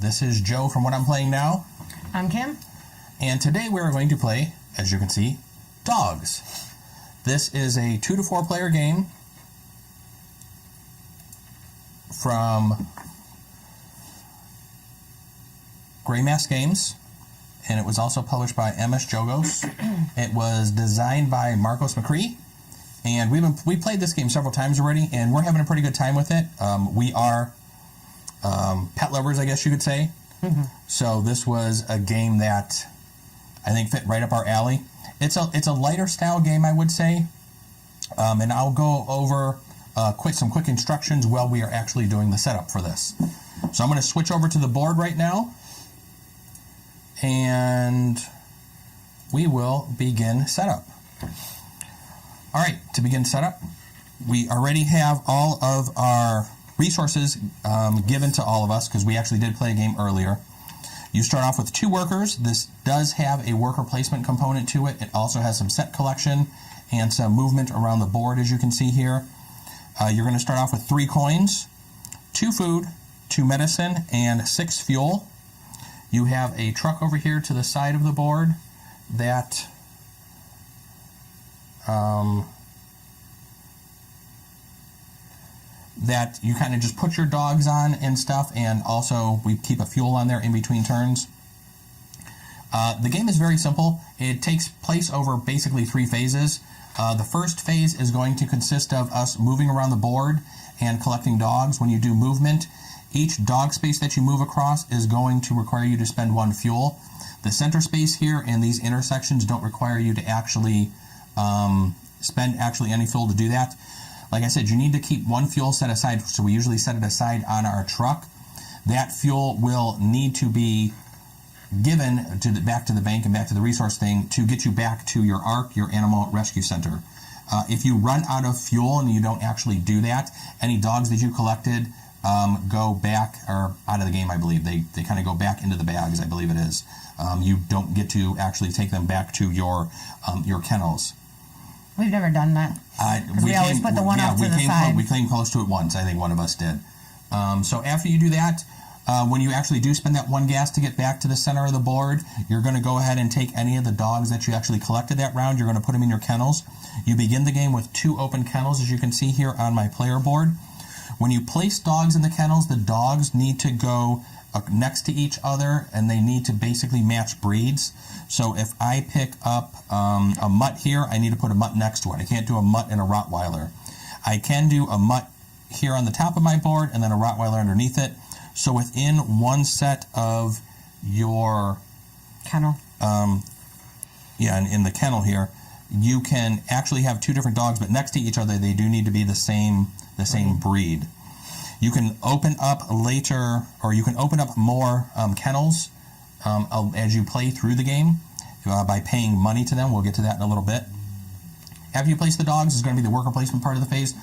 This is Joe from What I'm Playing Now. I'm Kim. And today we're going to play, as you can see, Dogs. This is a 2 to 4 player game from Gray Mask Games, and it was also published by MS Jogos. It was designed by Marcos McCree, and we played this game several times already, and we're having a pretty good time with it. We are pet lovers, I guess you could say. Mm-hmm. So this was a game that I think fit right up our alley. It's a lighter style game, I would say, and I'll go over some quick instructions while we are actually doing the setup for this. So I'm going to switch over to the board right now, and we will begin setup. All right, to begin setup, we already have all of our resources given to all of us because we actually did play a game earlier. You start off with 2 workers. This does have a worker placement component to it. It also has some set collection and some movement around the board, as you can see here. You're going to start off with 3 coins, 2 food, 2 medicine, and 6 fuel. You have a truck over here to the side of the board that that you kind of just put your dogs on and stuff, and also we keep a fuel on there in between turns. The game is very simple. It takes place over basically 3 phases. The first phase is going to consist of us moving around the board and collecting dogs. When you do movement, each dog space that you move across is going to require you to spend 1 fuel. The center space here and these intersections don't require you to actually spend any fuel to do that. Like I said, you need to keep 1 fuel set aside, so we usually set it aside on our truck. That fuel will need to be given back to the bank and back to the resource thing to get you back to your ARC, your Animal Rescue Center. If you run out of fuel and you don't actually do that, any dogs that you collected go back, or out of the game, I believe. They kind of go back into the bags, I believe it is. You don't get to actually take them back to your kennels. We've never done that. We always put the one off to the side. We came close to it once. I think one of us did. So after you do that, when you actually do spend that 1 gas to get back to the center of the board, you're going to go ahead and take any of the dogs that you actually collected that round. You're going to put them in your kennels. You begin the game with 2 open kennels, as you can see here on my player board. When you place dogs in the kennels, the dogs need to go next to each other, and they need to basically match breeds. So if I pick up a mutt here, I need to put a mutt next to it. I can't do a mutt and a Rottweiler. I can do a mutt here on the top of my board and then a Rottweiler underneath it. So within 1 set of your kennel, in the kennel here, you can actually have 2 different dogs, but next to each other, they do need to be the same breed. You can open up later, or you can open up more kennels as you play through the game by paying money to them. We'll get to that in a little bit. After you place the dogs, is going to be the worker placement part of the phase.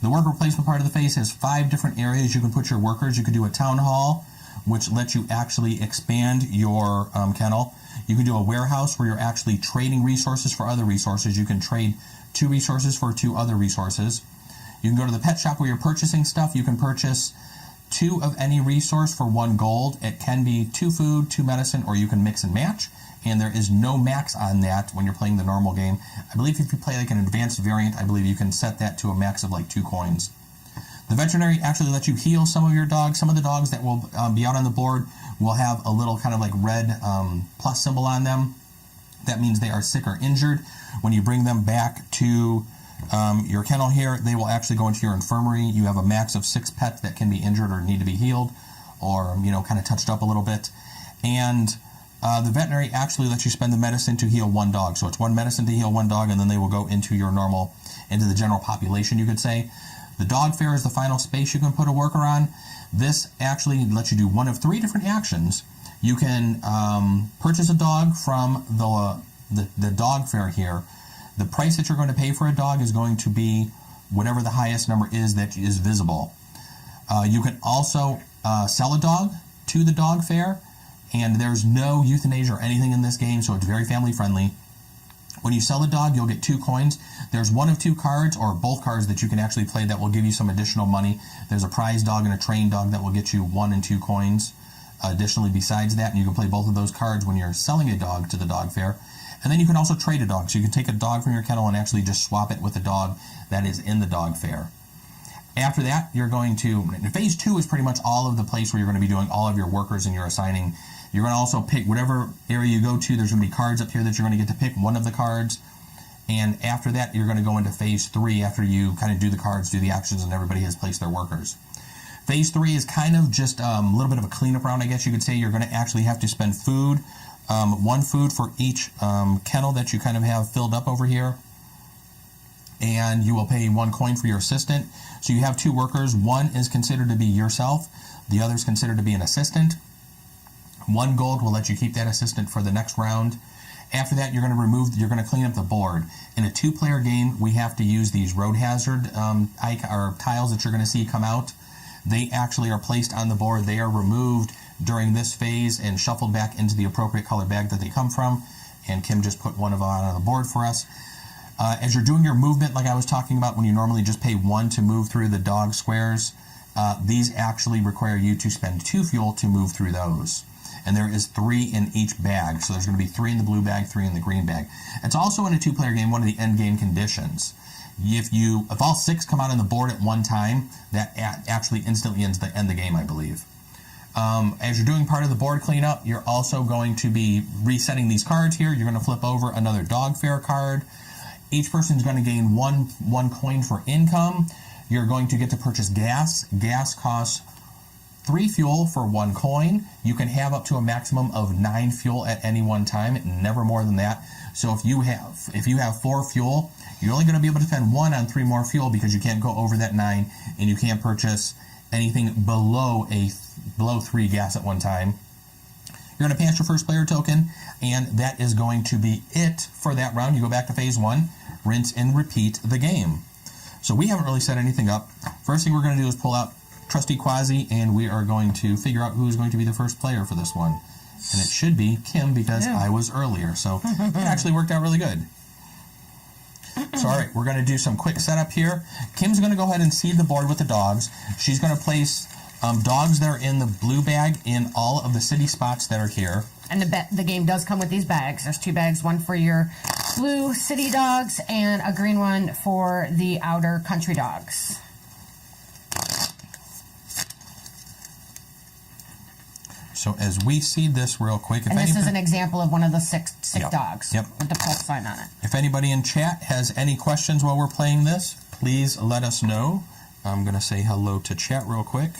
The worker placement part of the phase has 5 different areas you can put your workers. You could do a town hall, which lets you actually expand your kennel. You can do a warehouse where you're actually trading resources for other resources. You can trade 2 resources for 2 other resources. You can go to the pet shop where you're purchasing stuff. You can purchase 2 of any resource for 1 gold. It can be 2 food, 2 medicine, or you can mix and match. And there is no max on that when you're playing the normal game. I believe if you play like an advanced variant, I believe you can set that to a max of like 2 coins. The veterinary actually lets you heal some of your dogs. Some of the dogs that will be out on the board will have a little kind of like red plus symbol on them. That means they are sick or injured. When you bring them back to your kennel here, they will actually go into your infirmary. You have a max of 6 pets that can be injured or need to be healed, or kind of touched up a little bit. And the veterinary actually lets you spend the medicine to heal 1 dog. So it's 1 medicine to heal 1 dog, and then they will go into the general population, you could say. The dog fair is the final space you can put a worker on. This actually lets you do 1 of 3 different actions. You can purchase a dog from the dog fair here. The price that you're going to pay for a dog is going to be whatever the highest number is that is visible. You can also sell a dog to the dog fair, and there's no euthanasia or anything in this game, so it's very family friendly. When you sell a dog, you'll get 2 coins. There's 1 of 2 cards, or both cards, that you can actually play that will give you some additional money. There's a prize dog and a trained dog that will get you 1 and 2 coins. additionally besides that, and you can play both of those cards when you're selling a dog to the dog fair. And then you can also trade a dog. So you can take a dog from your kennel and actually just swap it with a dog that is in the dog fair. After that, you're going to, phase 2 is pretty much all of the place where you're going to be doing all of your workers and your assigning. You're going to also pick whatever area you go to. There's going to be cards up here that you're going to get to pick one of the cards. And after that, you're going to go into phase 3 after you kind of do the cards, do the actions, and everybody has placed their workers. Phase 3 is kind of just a little bit of a cleanup round, I guess you could say. You're going to actually have to spend food, one food for each kennel that you kind of have filled up over here. And you will pay 1 coin for your assistant. So you have 2 workers. One is considered to be yourself. The other is considered to be an assistant. 1 gold will let you keep that assistant for the next round. After that, you're going to clean up the board. In a 2-player game, we have to use these road hazard or tiles that you're going to see come out. They actually are placed on the board. They are removed during this phase and shuffled back into the appropriate color bag that they come from. And Kim just put one of them on the board for us. As you're doing your movement, like I was talking about, when you normally just pay 1 to move through the dog squares, these actually require you to spend 2 fuel to move through those. And there is 3 in each bag. So there's going to be 3 in the blue bag, 3 in the green bag. It's also in a 2-player game, one of the end game conditions. If all 6 come out on the board at one time, that actually instantly ends the game, I believe. As you're doing part of the board cleanup, you're also going to be resetting these cards here. You're going to flip over another dog fair card. Each person is going to gain one coin for income. You're going to get to purchase gas. Gas costs 3 fuel for 1 coin. You can have up to a maximum of 9 fuel at any one time, never more than that. So if you have 4 fuel, you're only going to be able to spend 1 on 3 more fuel because you can't go over that 9, and you can't purchase anything below 3 gas at one time. You're going to pass your first player token, and that is going to be it for that round. You go back to phase 1, rinse and repeat the game. So we haven't really set anything up. First thing we're going to do is pull out Trusty Quasi, and we are going to figure out who's going to be the first player for this one. And it should be Kim because I was earlier. So it actually worked out really good. So all right, we're going to do some quick setup here. Kim's going to go ahead and seed the board with the dogs. She's going to place dogs that are in the blue bag in all of the city spots that are here. And the game does come with these bags. There's 2 bags, one for your blue city dogs and a green one for the outer country dogs. So as we seed this real quick, and this is an example of one of the sick dogs with the plus sign on it. If anybody in chat has any questions while we're playing this, please let us know. I'm going to say hello to chat real quick.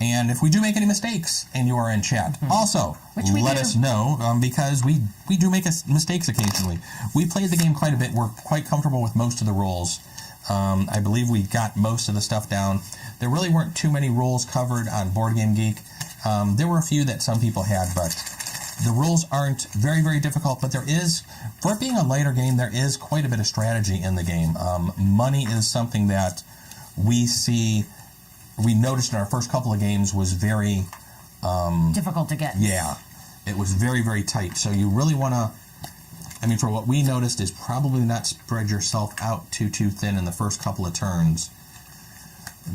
And if we do make any mistakes and you are in chat, also let us know because we do make mistakes occasionally. We played the game quite a bit. We're quite comfortable with most of the rules. I believe we got most of the stuff down. There really weren't too many rules covered on Board Game Geek. There were a few that some people had, but the rules aren't very, very difficult. But there is, for it being a lighter game, there is quite a bit of strategy in the game. Money is something that we noticed in our first couple of games was very difficult to get. Yeah, it was very, very tight. So you really want to, for what we noticed is probably not spread yourself out too thin in the first couple of turns,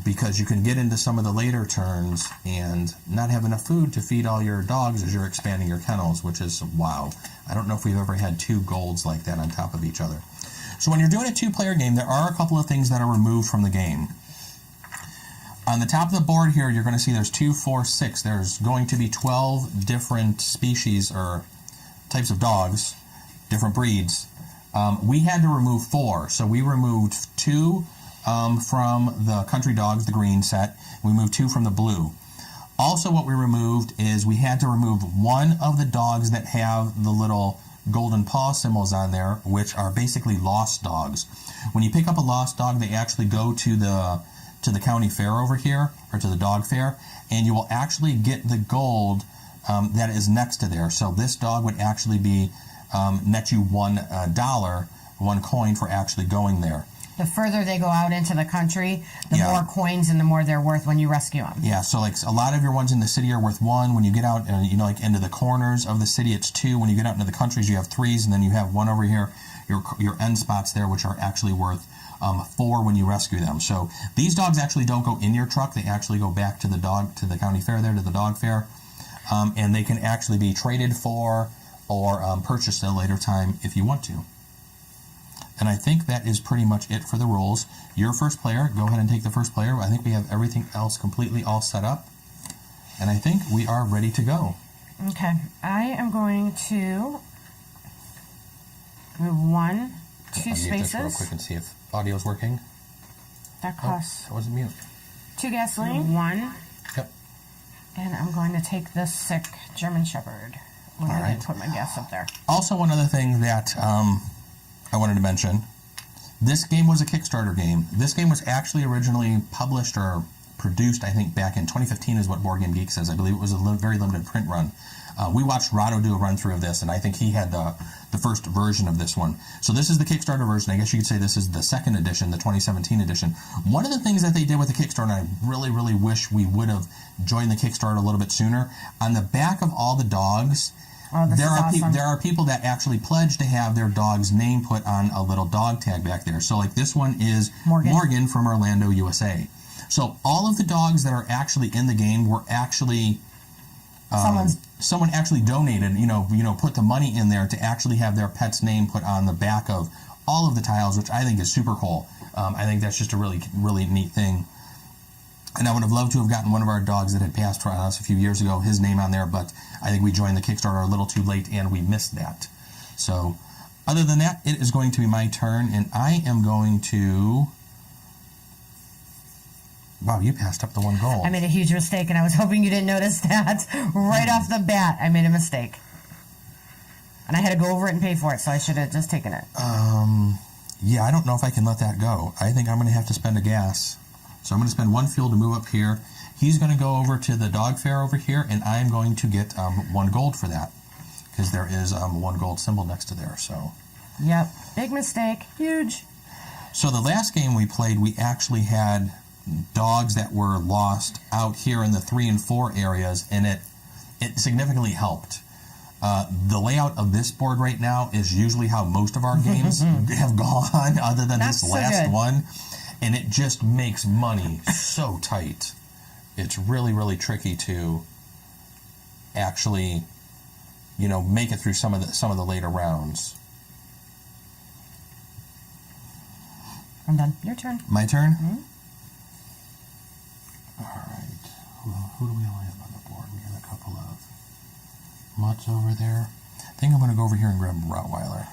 because you can get into some of the later turns and not have enough food to feed all your dogs as you're expanding your kennels, which is wow. I don't know if we've ever had 2 golds like that on top of each other. So when you're doing a 2-player game, there are a couple of things that are removed from the game. On the top of the board here, you're going to see there's 2, 4, 6. There's going to be 12 different species or types of dogs, different breeds. We had to remove 4, so we removed 2 from the country dogs, the green set. We moved 2 from the blue. Also, what we removed is we had to remove 1 of the dogs that have the little golden paw symbols on there, which are basically lost dogs. When you pick up a lost dog, they actually go to the county fair over here, or to the dog fair, and you will actually get the gold that is next to there. So this dog would actually be net you $1, 1 coin for actually going there. The further they go out into the country, the more coins and the more they're worth when you rescue them. Yeah, so like a lot of your ones in the city are worth 1. When you get out, like into the corners of the city, it's 2. When you get out into the countries, you have 3s, and then you have 1 over here, your end spots there, which are actually worth for when you rescue them. So these dogs actually don't go in your truck. They actually go back to the county fair there, to the dog fair. And they can actually be traded for or purchased at a later time if you want to. And I think that is pretty much it for the rules. You're first player. Go ahead and take the first player. I think we have everything else completely all set up. And I think we are ready to go. Okay. I am going to move 1, 2 I'll mute this real spaces. quick and see if audio is working. That Oh, costs that wasn't mute. 2 gasoline. 1. Yep. And I'm going to take the sick German Shepherd. When All I right. put my gas up there. Also, one other thing that I wanted to mention. This game was a Kickstarter game. This game was actually originally published or produced, I think, back in 2015 is what Board Game Geek says. I believe it was a very limited print run. We watched Rado do a run through of this, and I think he had the first version of this one. So this is the Kickstarter version. I guess you could say this is the second edition, the 2017 edition. One of the things that they did with the Kickstarter, and I really, really wish we would have joined the Kickstarter a little bit sooner, on the back of all the dogs, Oh, this is awesome. there are people that actually pledge to have their dog's name put on a little dog tag back there. So like this one is Morgan from Orlando, USA. So all of the dogs that are actually in the game were actually someone actually donated, put the money in there to actually have their pet's name put on the back of all of the tiles, which I think is super cool. I think that's just a really, really neat thing. And I would have loved to have gotten one of our dogs that had passed for us a few years ago, his name on there, but I think we joined the Kickstarter a little too late and we missed that. So other than that, it is going to be my turn, and I am going to... Wow, you passed up the 1 goal. I made a huge mistake, and I was hoping you didn't notice that. Right off the bat, I made a mistake. And I had to go over it and pay for it, so I should have just taken it. Yeah, I don't know if I can let that go. I think I'm going to have to spend a gas. So I'm going to spend 1 fuel to move up here. He's going to go over to the dog fair over here, and I'm going to get 1 gold for that. Because there is 1 gold symbol next to there, so... Yep, big mistake, huge. So the last game we played, we actually had dogs that were lost out here in the 3 and 4 areas, and it significantly helped. The layout of this board right now is usually how most of our games have gone, other than this last one. And it just makes money so tight. It's really, really tricky to actually, make it through some of the later rounds. I'm done. Your turn. My turn? Mm-hmm. All right. Who do we only have on the board? We have a couple of mutts over there. I think I'm going to go over here and grab a Rottweiler.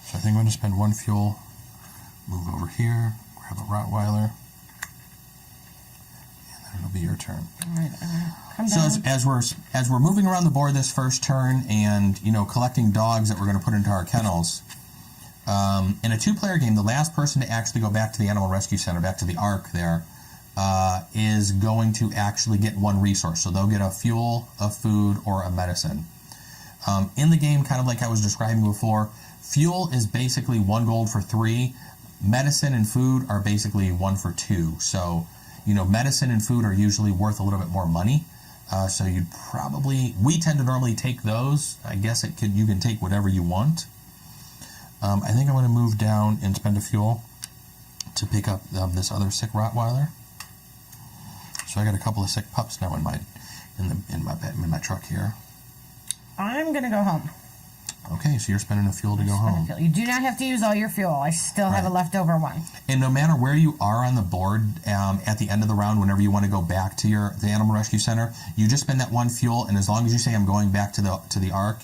So I think I'm going to spend 1 fuel, move over here, grab a Rottweiler, and then it'll be your turn. All right. Come So down. as we're moving around the board this first turn, and collecting dogs that we're going to put into our kennels, in a 2-player game, the last person to actually go back to the Animal Rescue Center, back to the Ark there, is going to actually get 1 resource. So they'll get a fuel, a food, or a medicine. In the game, kind of like I was describing before, fuel is basically 1 gold for 3. Medicine and food are basically 1 for 2. So, medicine and food are usually worth a little bit more money. So we tend to normally take those. I guess you can take whatever you want. I think I'm going to move down and spend a fuel to pick up this other sick Rottweiler. So I got a couple of sick pups now in my truck here. I'm going to go home. Okay, so you're spending a fuel to go home. You do not have to use all your fuel. I still have a leftover 1. And no matter where you are on the board, at the end of the round, whenever you want to go back to the Animal Rescue Center, you just spend that 1 fuel, and as long as you say I'm going back to the Ark,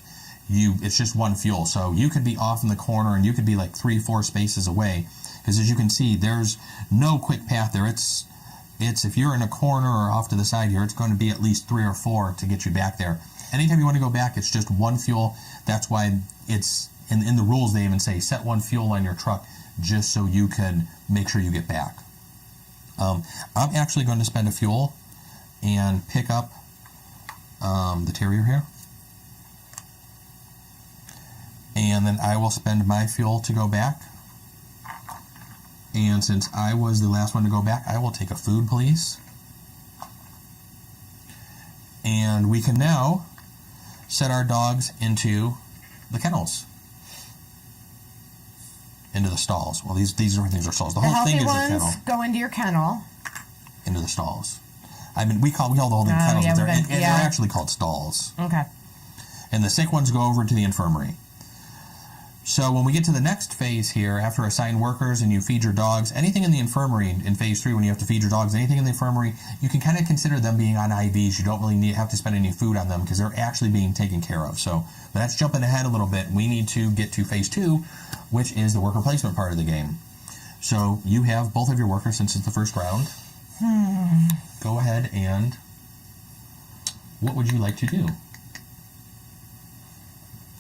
it's just 1 fuel. So you could be off in the corner, and you could be like 3-4 spaces away, because as you can see, there's no quick path there. It's if you're in a corner or off to the side here, it's going to be at least 3 or 4 to get you back there. Anytime you want to go back, it's just 1 fuel. That's why it's in the rules they even say set 1 fuel on your truck just so you can make sure you get back. I'm actually going to spend a fuel and pick up the terrier here. And then I will spend my fuel to go back. And since I was the last one to go back, I will take a food, please. And we can now set our dogs into the kennels. into the stalls. Well, these different things are stalls. The The whole thing healthy is your ones kennel go into your kennel. into the stalls. I mean, we call the whole thing kennels, yeah, but we've been- they're yeah. actually called stalls. Okay. And the sick ones go over to the infirmary. So when we get to the next phase here, after assign workers and you feed your dogs, anything in the infirmary in phase 3, when you have to feed your dogs, anything in the infirmary, you can kind of consider them being on IVs. You don't really have to spend any food on them because they're actually being taken care of. So but that's jumping ahead a little bit. We need to get to phase 2, which is the worker placement part of the game. So you have both of your workers since it's the first round. Go ahead and what would you like to do?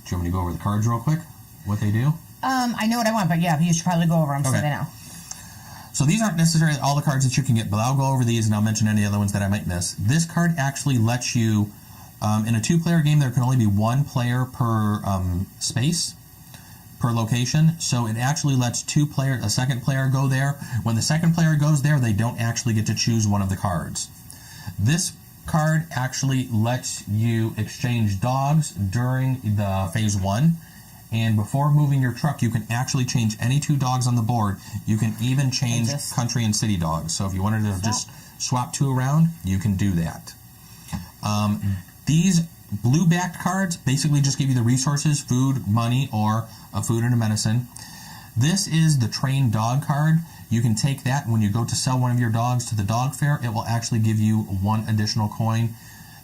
Do you want me to go over the cards real quick? What they do? I know what I want, but yeah, you should probably go over them so Okay. they know. So these aren't necessarily all the cards that you can get, but I'll go over these and I'll mention any other ones that I might miss. This card actually lets you, in a 2-player game, there can only be 1 player per space, per location. So it actually lets a second player go there. When the second player goes there, they don't actually get to choose one of the cards. This card actually lets you exchange dogs during the phase 1. And before moving your truck, you can actually change any 2 dogs on the board. You can even change country and city dogs. So if you wanted to just swap 2 around, you can do that. These blue-backed cards basically just give you the resources, food, money, or a food and a medicine. This is the trained dog card. You can take that, and when you go to sell one of your dogs to the dog fair, it will actually give you 1 additional coin.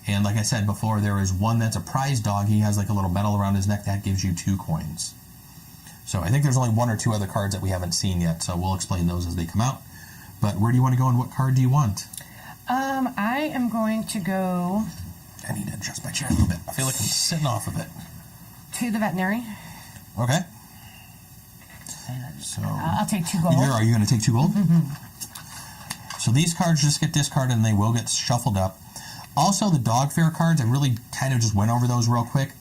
And like I said before, there is one that's a prize dog. He has like a little medal around his neck. That gives you 2 coins. So I think there's only 1 or 2 other cards that we haven't seen yet. So we'll explain those as they come out. But where do you want to go and what card do you want? I am going to go I need to adjust my chair a little bit. I feel like I'm sitting off of it. to the veterinary. Okay. So I'll take 2 gold. are you going to take 2 gold? So these cards just get discarded and they will get shuffled up. Also, the dog fair cards, I really kind of just went over those real quick.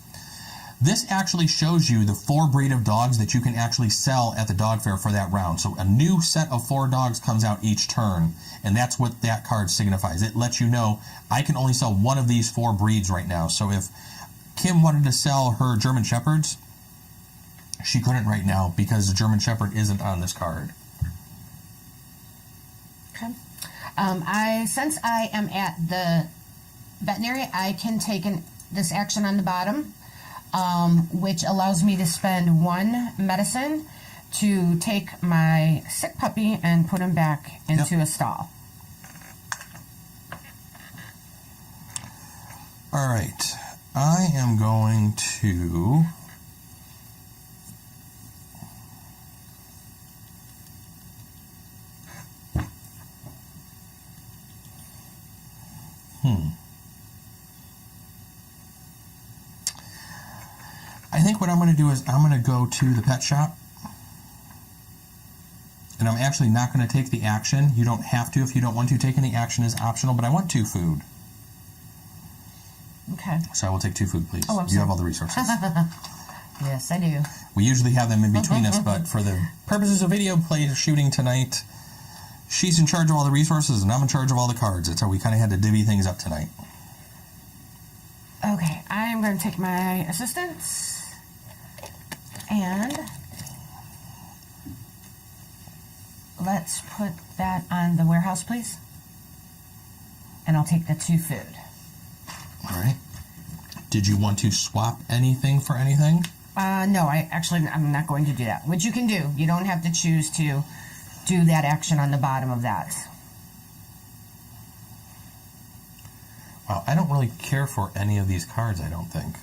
This actually shows you the 4 breed of dogs that you can actually sell at the dog fair for that round. So a new set of 4 dogs comes out each turn, and that's what that card signifies. It lets you know, I can only sell one of these 4 breeds right now. So if Kim wanted to sell her German Shepherds, she couldn't right now because the German Shepherd isn't on this card. Okay. Since I am at the veterinary, I can take this action on the bottom, which allows me to spend 1 medicine to take my sick puppy and put him back into a stall. All right. I am going to... I think what I'm going to do is I'm going to go to the pet shop. And I'm actually not going to take the action. You don't have to if you don't want to. Taking the action is optional, but I want 2 food. Okay. So I will take 2 food, please. Oh, I'm you sorry. have all the resources. Yes, I do. We usually have them in between us, but for the purposes of video play shooting tonight, she's in charge of all the resources and I'm in charge of all the cards. That's how we kind of had to divvy things up tonight. Okay, I am going to take my assistants and let's put that on the warehouse, please. And I'll take the 2 food. All right. Did you want to swap anything for anything? No, I'm not going to do that. Which you can do. You don't have to choose to do that action on the bottom of that. Wow, I don't really care for any of these cards, I don't think.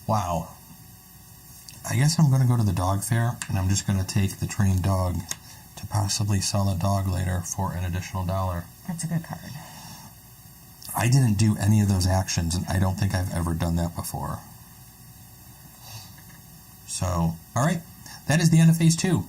Wow. I guess I'm going to go to the dog fair, and I'm just going to take the trained dog to possibly sell a dog later for an additional $1. That's a good card. I didn't do any of those actions, and I don't think I've ever done that before. So, all right. That is the end of phase 2.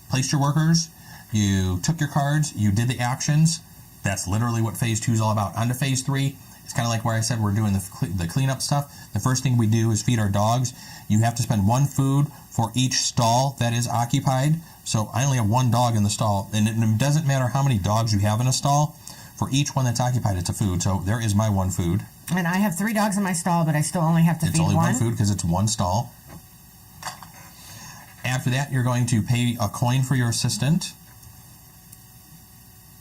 Placed your workers, you took your cards, you did the actions. That's literally what phase 2 is all about. On to phase 3. It's kind of like where I said we're doing the cleanup stuff. The first thing we do is feed our dogs. You have to spend 1 food for each stall that is occupied. So I only have 1 dog in the stall, and it doesn't matter how many dogs you have in a stall. For each one that's occupied, it's a food. So there is my one food. And I have 3 dogs in my stall, but I still only have to It's feed only one one. food because it's one stall. After that, you're going to pay a coin for your assistant.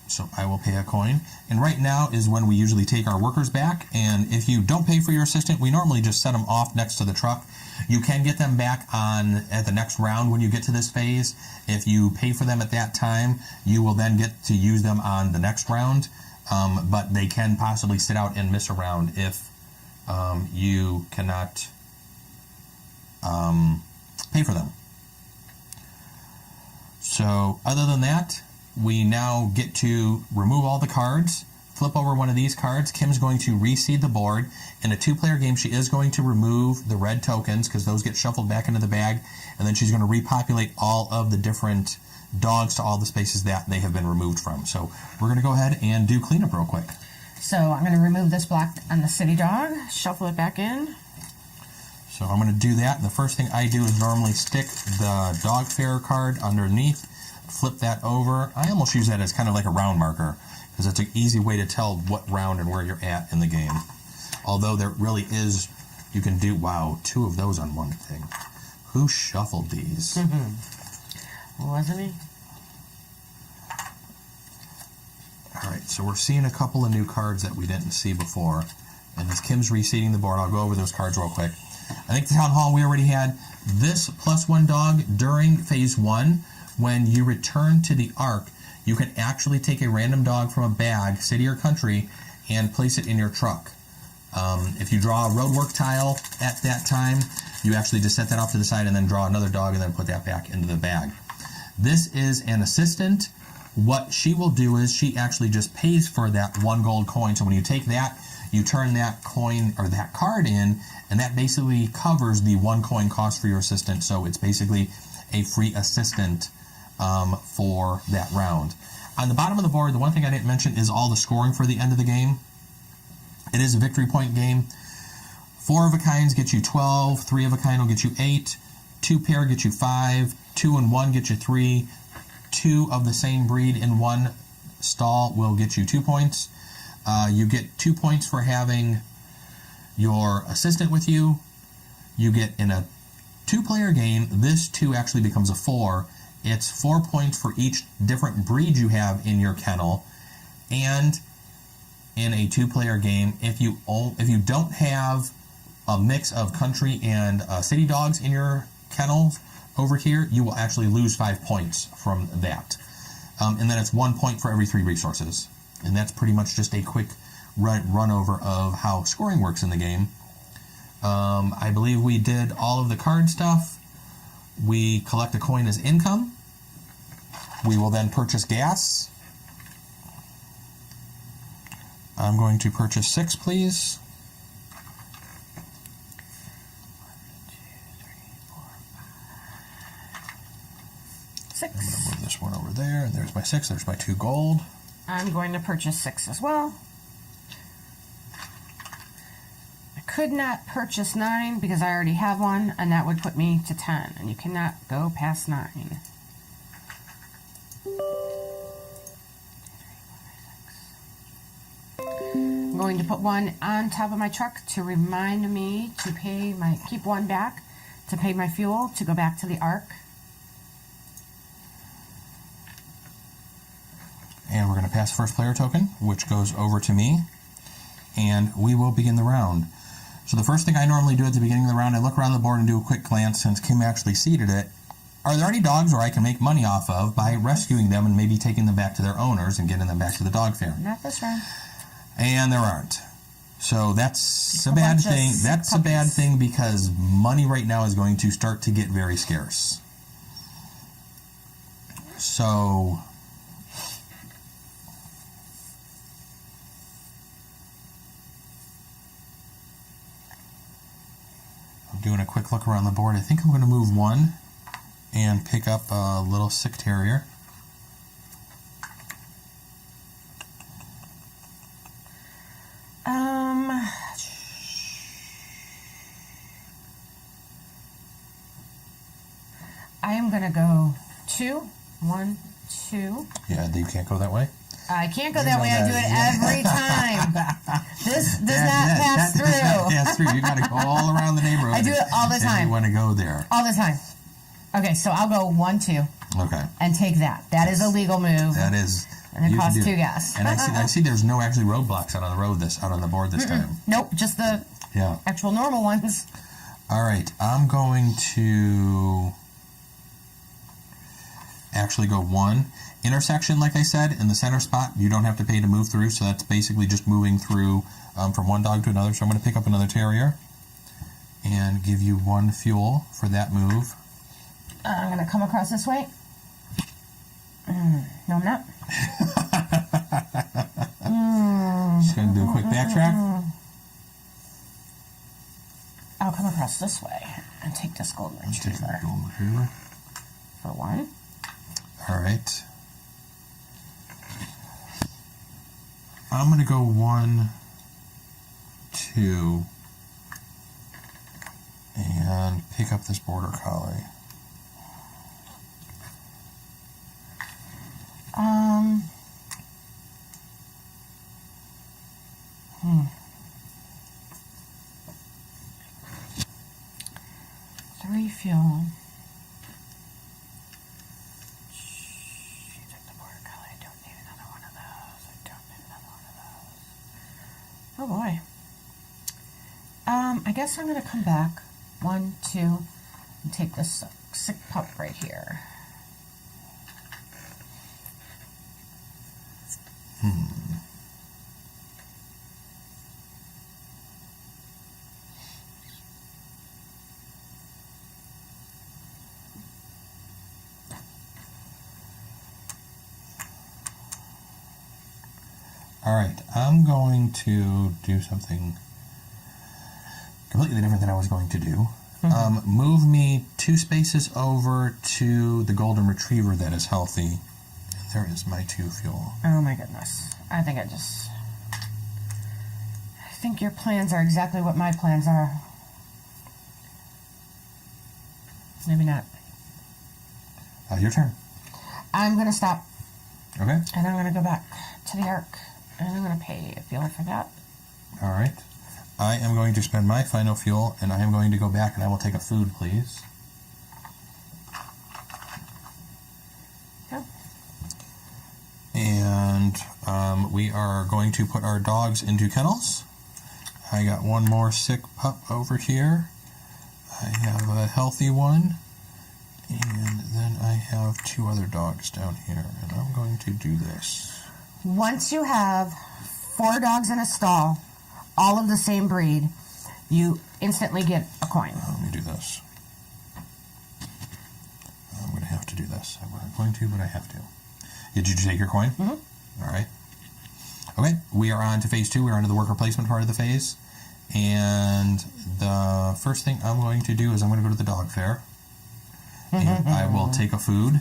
So I will pay a coin. And right now is when we usually take our workers back. And if you don't pay for your assistant, we normally just set them off next to the truck. You can get them back on at the next round when you get to this phase. If you pay for them at that time, you will then get to use them on the next round. But they can possibly sit out and miss a round if you cannot pay for them. So other than that, we now get to remove all the cards, flip over one of these cards. Kim's going to reseed the board. In a 2-player game, she is going to remove the red tokens because those get shuffled back into the bag, and then she's going to repopulate all of the different dogs to all the spaces that they have been removed from. So we're going to go ahead and do cleanup real quick. So I'm going to remove this block on the city dog, shuffle it back in. So I'm going to do that. The first thing I do is normally stick the dog fair card underneath, flip that over. I almost use that as kind of like a round marker because it's an easy way to tell what round and where you're at in the game. Although there really is, you can do, wow, 2 of those on one thing. Who shuffled these? Wasn't he? All right, so we're seeing a couple of new cards that we didn't see before. And as Kim's reseeding the board, I'll go over those cards real quick. I think the Town Hall, we already had this +1 dog during phase 1. When you return to the Ark, you can actually take a random dog from a bag, city or country, and place it in your truck. If you draw a roadwork tile at that time, you actually just set that off to the side and then draw another dog and then put that back into the bag. This is an assistant. What she will do is she actually just pays for that 1 gold coin. So when you take that, you turn that coin or that card in, and that basically covers the 1 coin cost for your assistant. So it's basically a free assistant for that round. On the bottom of the board, the one thing I didn't mention is all the scoring for the end of the game. It is a victory point game. 4 of a kinds get you 12, 3 of a kind will get you 8, 2 pair get you 5, 2 and 1 get you 3, 2 of the same breed in 1 stall will get you 2 points. You get 2 points for having your assistant with you. You get in a 2-player game, this 2 actually becomes a 4. It's 4 points for each different breed you have in your kennel. And in a 2-player game, if you don't have a mix of country and city dogs in your kennels over here, you will actually lose 5 points from that. And then it's 1 point for every 3 resources. And that's pretty much just a quick run over of how scoring works in the game. I believe we did all of the card stuff. We collect a coin as income. We will then purchase gas. I'm going to purchase 6, please. 6. I'm going to move this one over there, and there's my 6. There's my 2 gold. I'm going to purchase 6 as well. I could not purchase 9 because I already have one, and that would put me to 10, and you cannot go past 9. I'm going to put 1 on top of my truck to remind me to keep 1 back to pay my fuel to go back to the Ark. And we're going to pass first player token, which goes over to me, and we will begin the round. So the first thing I normally do at the beginning of the round, I look around the board and do a quick glance since Kim actually seeded it. Are there any dogs where I can make money off of by rescuing them and maybe taking them back to their owners and getting them back to the dog fair? Not this round. And there aren't. So that's a bad thing. That's a bad thing because money right now is going to start to get very scarce. So I'm doing a quick look around the board. I think I'm going to move 1 and pick up a little sick terrier. I am going to go 2, 1, 2. Yeah, you can't go that way. I can't go You that know way. I do it every time. This does not pass through. Pass through. You got to go all around the neighborhood. I do it all the if time. You want to go there. All the time. Okay, so I'll go 1, 2. Okay. And take that. That is a legal move. That is. And it you can costs do 2 gas. And I see there's no actually roadblocks out on the road out on the board this time. Nope, just the actual normal ones. All right, I'm going to actually go 1 intersection, like I said, in the center spot. You don't have to pay to move through, so that's basically just moving through from one dog to another. So I'm going to pick up another terrier and give you 1 fuel for that move. I'm going to come across this way. No, I'm not. Just going to do a quick backtrack. I'll come across this way and take this golden retriever for 1. All right. I'm going to go 1, 2, and pick up this border collie. Three fuel. She took the border collie. I don't need another one of those. Oh boy. I guess I'm gonna come back. 1, 2, and take this sick pup right here. All right, I'm going to do something completely different than I was going to do. Move me 2 spaces over to the golden retriever that is healthy. And there is my 2 fuel. Oh my goodness. I think your plans are exactly what my plans are. Maybe not. Your turn. I'm gonna stop. Okay. And I'm gonna go back to the Ark. And I'm going to pay a fuel for that. All right. I am going to spend my final fuel, and I am going to go back, and I will take a food, please. Yeah. And we are going to put our dogs into kennels. I got 1 more sick pup over here. I have a healthy one. And then I have 2 other dogs down here, and I'm going to do this. Once you have 4 dogs in a stall, all of the same breed, you instantly get a coin. Let me do this. I'm going to have to do this. I'm not going to, but I have to. Did you take your coin? Mm-hmm. All right. Okay, we are on to phase 2. We're on to the worker placement part of the phase. And the first thing I'm going to do is I'm going to go to the dog fair. And I will take a food.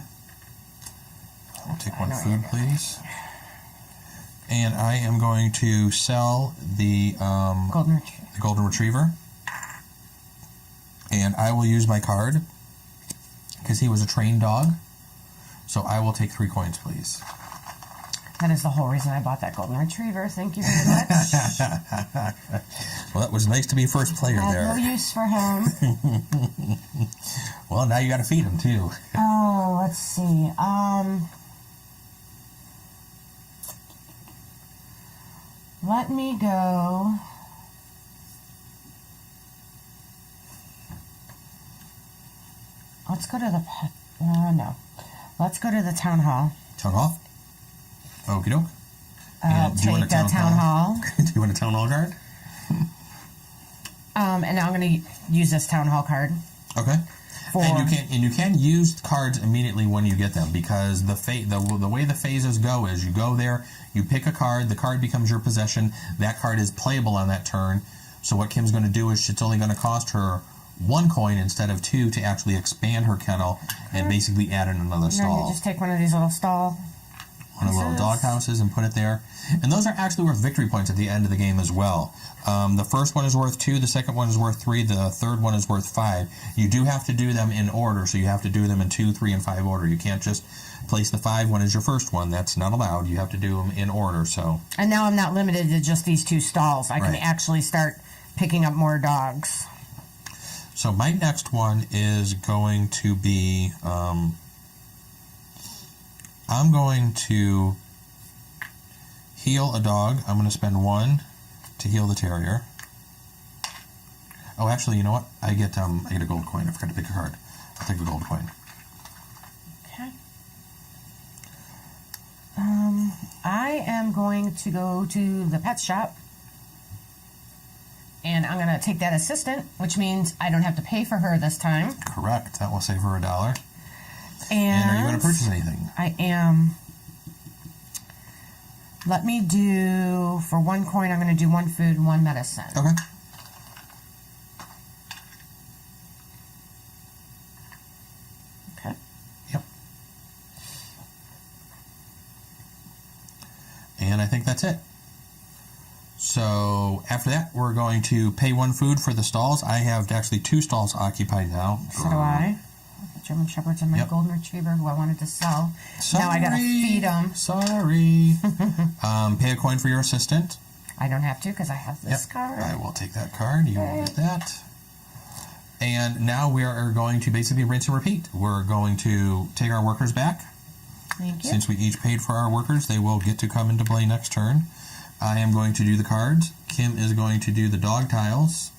I'll take 1 food, please. And I am going to sell the golden retriever. And I will use my card because he was a trained dog. So I will take 3 coins, please. That is the whole reason I bought that golden retriever. Thank you very much. Well, that was nice to be first player I have there. no use for him. Well, now you got to feed him too. Oh, let's see. Let me go. Let's go to the pet. No. Let's go to the town hall. Town hall? Okie doke. I'll take the town hall. Do you want a town hall card? And now I'm going to use this town hall card. Okay. And you can use cards immediately when you get them because the way the phases go is you go there, you pick a card, the card becomes your possession. That card is playable on that turn. So what Kim's going to do is it's only going to cost her 1 coin instead of 2 to actually expand her kennel and basically add in another And then stall. you just take one of these little stall one of the little dog houses and put it there. And those are actually worth victory points at the end of the game as well. The first one is worth 2, the second one is worth 3, the third one is worth 5. You do have to do them in order, so you have to do them in 2, 3, and 5 order. You can't just place the 5 one as your first one. That's not allowed. You have to do them in order. So. And now I'm not limited to just these 2 stalls. I can actually start picking up more dogs. So my next one is going to be, I'm going to heal a dog. I'm going to spend 1 to heal the terrier. Oh, actually, you know what? I get a gold coin. I forgot to pick a card. I'll take a gold coin. Okay. I am going to go to the pet shop. And I'm going to take that assistant, which means I don't have to pay for her this time. Correct. That will save her $1. And are you going to purchase anything? I am. Let me do, for 1 coin, I'm going to do 1 food and 1 medicine. Okay. Okay. Yep. And I think that's it. So after that, we're going to pay 1 food for the stalls. I have actually 2 stalls occupied now. So do I. The German Shepherds and my Golden Retriever, who I wanted to sell. Sorry. Now I gotta feed them. Sorry. Pay a coin for your assistant. I don't have to because I have this card. I will take that card. You will get that. And now we are going to basically rinse and repeat. We're going to take our workers back. Thank you. Since we each paid for our workers, they will get to come into play next turn. I am going to do the cards. Kim is going to do the dog tiles.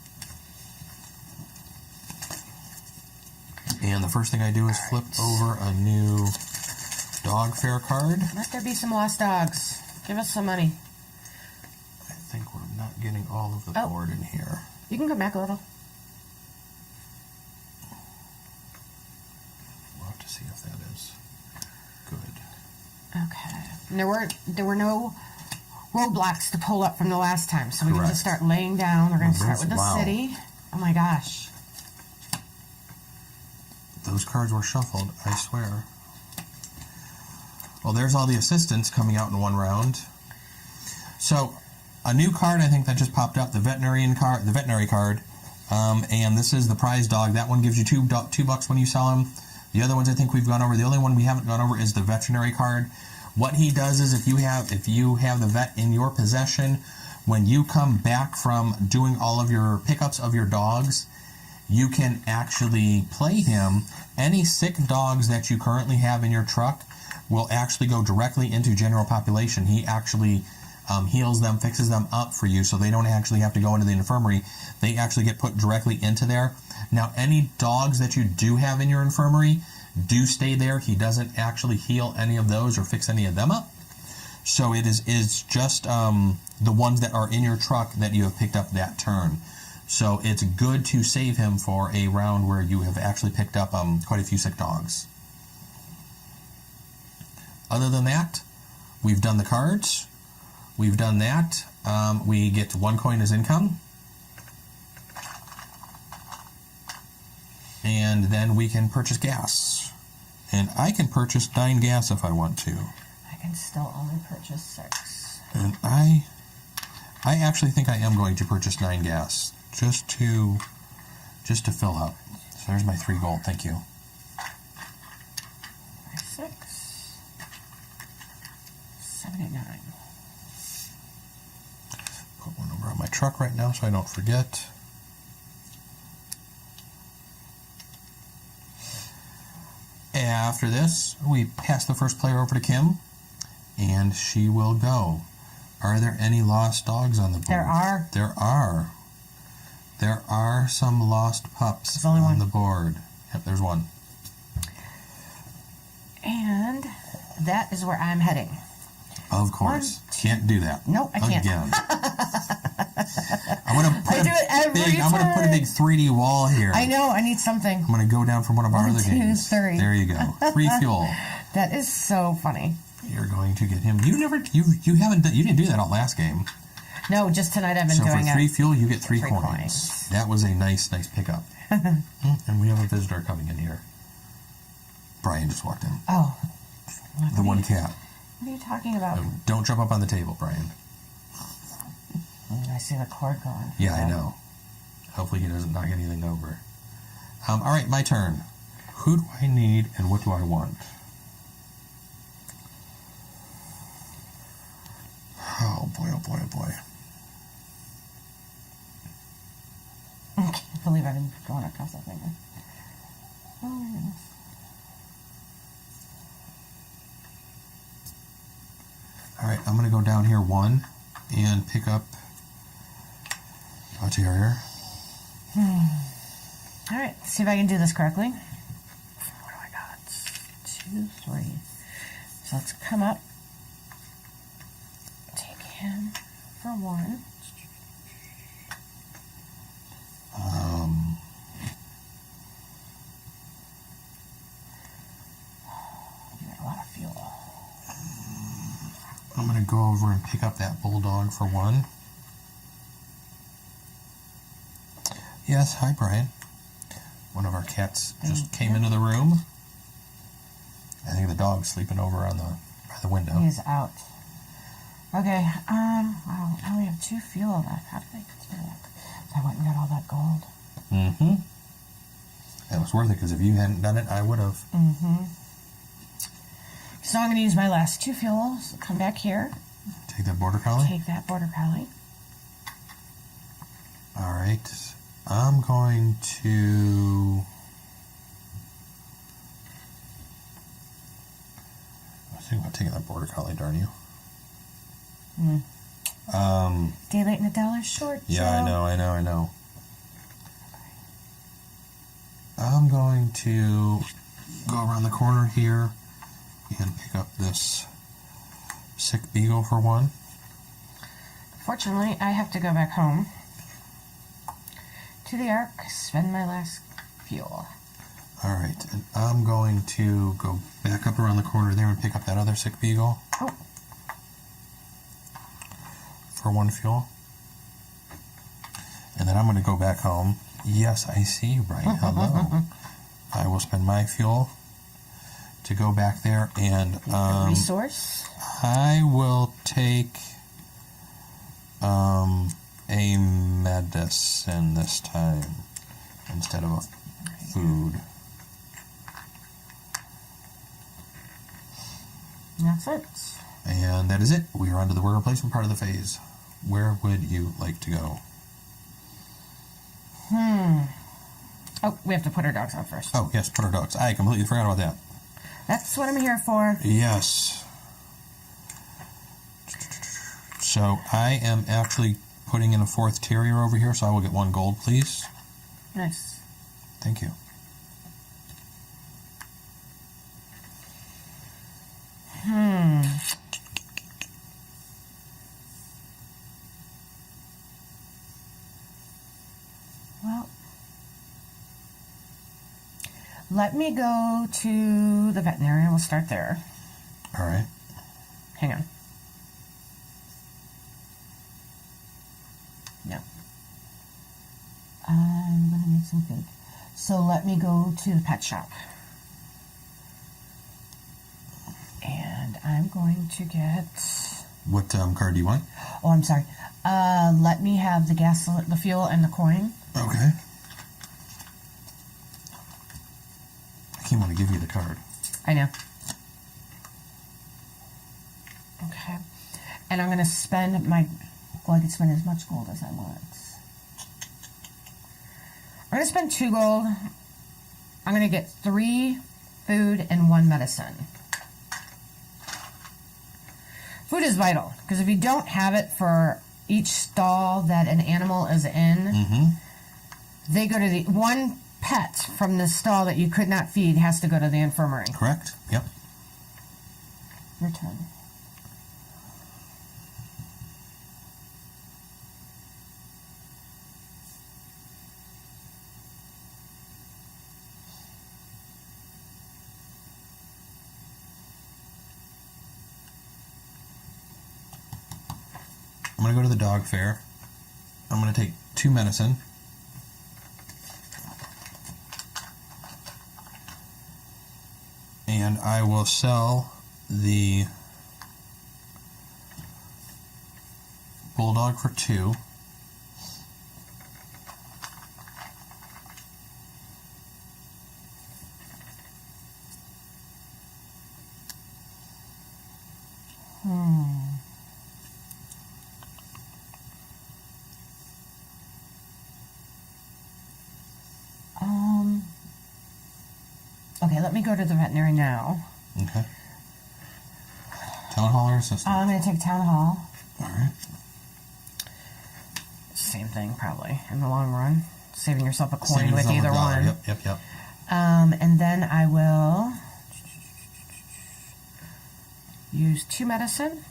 And the first thing I do is flip over a new dog fair card. Let there be some lost dogs. Give us some money. I think we're not getting all of the board in here. You can come back a little. We'll have to see if that is good. Okay. And there were no roadblocks to pull up from the last time, so we can just start laying down. We're going to start with the city. Oh my gosh. Those cards were shuffled, I swear. Well, there's all the assistants coming out in 1 round. So, a new card I think that just popped up, the veterinary card. And this is the prize dog. That one gives you $2 when you sell him. The other ones I think we've gone over. The only one we haven't gone over is the veterinary card. What he does is if you have the vet in your possession, when you come back from doing all of your pickups of your dogs, you can actually play him. Any sick dogs that you currently have in your truck will actually go directly into general population. He actually heals them, fixes them up for you, so they don't actually have to go into the infirmary. They actually get put directly into there. Now, any dogs that you do have in your infirmary do stay there. He doesn't actually heal any of those or fix any of them up. So it is just the ones that are in your truck that you have picked up that turn. So it's good to save him for a round where you have actually picked up quite a few sick dogs. Other than that, we've done the cards. We've done that. We get 1 coin as income. And then we can purchase gas. And I can purchase 9 gas if I want to. I can still only purchase 6. And I actually think I am going to purchase 9 gas. Just to fill up. So there's my 3 gold. Thank you. 6. 79. Put 1 over on my truck right now so I don't forget. After this, we pass the first player over to Kim, and she will go. Are there any lost dogs on the board? There are. There are. There are some lost pups on the board. Yep, there's 1. And that is where I'm heading. Of course. Can't do that. Nope, I can't. Again. I'm gonna put a big 3D wall here. I know, I need something. I'm gonna go down from one of our other games. 2, 3. There you go. 3 fuel. That is so funny. You're going to get him. You didn't do that all last game. No, just tonight I've been doing it. So for 3 fuel, you get 3 coins. That was a nice pickup. And we have a visitor coming in here. Brian just walked in. Oh. The one cat. What are you talking about? Don't jump up on the table, Brian. I see the cord going. Yeah, Okay. I know. Hopefully he doesn't knock anything over. All right, my turn. Who do I need and what do I want? Oh boy, oh boy, oh boy. I can't believe I've been going across that thing. Oh my goodness. All right, I'm going to go down here 1 and pick up a terrier. All right, see if I can do this correctly. What do I got? 2, 3. So let's come up. Take him for 1. You got a lot of fuel. I'm going to go over and pick up that bulldog for 1. Yes, hi Brian. One of our cats just came into the room. I think the dog's sleeping over on by the window. He's out. Okay, wow, I only have 2 fuel left. How did I get through that? So I went and got all that gold. Mm-hmm. That was worth it, because if you hadn't done it, I would have. Mm-hmm. So I'm going to use my last 2 fuels. Come back here. Take that border collie. Take that border collie. All right. I'm going to... I was thinking about taking that border collie, darn you. Daylight and a dollar short. Yeah, Joe. I know. I'm going to go around the corner here and pick up this sick beagle for 1. Fortunately, I have to go back home to the Ark, spend my last fuel. All right, and I'm going to go back up around the corner there and pick up that other sick beagle Oh, for 1 fuel. And then I'm going to go back home. Yes, I see you, Brian. Hello. I will spend my fuel to go back there, and resource. I will take a medicine this time instead of a food. That's it. And that is it. We are on to the word replacement part of the phase. Where would you like to go? Oh, we have to put our dogs on first. Oh, yes, put our dogs. I completely forgot about that. That's what I'm here for. Yes. So I am actually putting in a 4th terrier over here, so I will get 1 gold, please. Nice. Thank you. Well, let me go to the veterinarian. We'll start there. All right. Hang on. No. I'm going to make some food. So let me go to the pet shop. And I'm going to get... What card do you want? Oh, I'm sorry. Let me have the the fuel, and the coin. Okay. I keep wanting to give you the card. I know. Okay. And I'm going to spend my... Well, I can spend as much gold as I want. I'm going to spend 2 gold. I'm going to get 3 food and 1 medicine. Food is vital, because if you don't have it for each stall that an animal is in, they go to the... One pet from the stall that you could not feed has to go to the infirmary. Correct? Yep. Your turn. I'm going to go to the dog fair. I'm going to take 2 medicine. And I will sell the bulldog for 2. Okay, let me go to the veterinary now. Okay. Town hall or assistant? I'm going to take town hall. All right. Same thing, probably, in the long run. Saving yourself a coin Saving with yourself a either dollar. one. Yep. And then I will use 2 medicine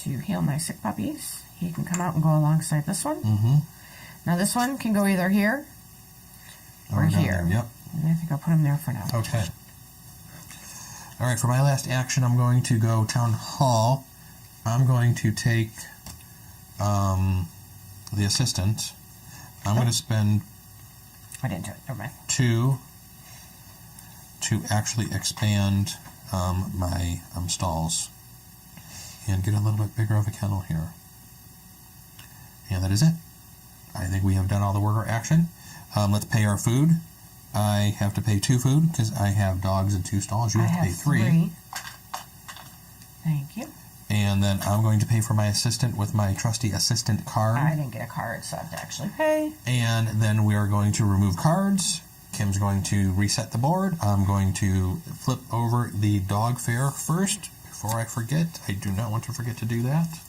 to heal my sick puppies. He can come out and go alongside this one. Mm-hmm. Now this one can go either here or down here. there, yep. And I think I'll put him there for now. Okay. All right, for my last action, I'm going to go town hall. I'm going to take the assistant. I'm going to spend I didn't do it. Never mind. 2 to actually expand my stalls and get a little bit bigger of a kennel here. And that is it. I think we have done all the worker action. Let's pay our food. I have to pay 2 food because I have dogs in 2 stalls. You have to pay 3. Thank you. And then I'm going to pay for my assistant with my trusty assistant card. I didn't get a card, so I have to actually pay. And then we are going to remove cards. Kim's going to reset the board. I'm going to flip over the dog fare first. Before I forget, I do not want to forget to do that.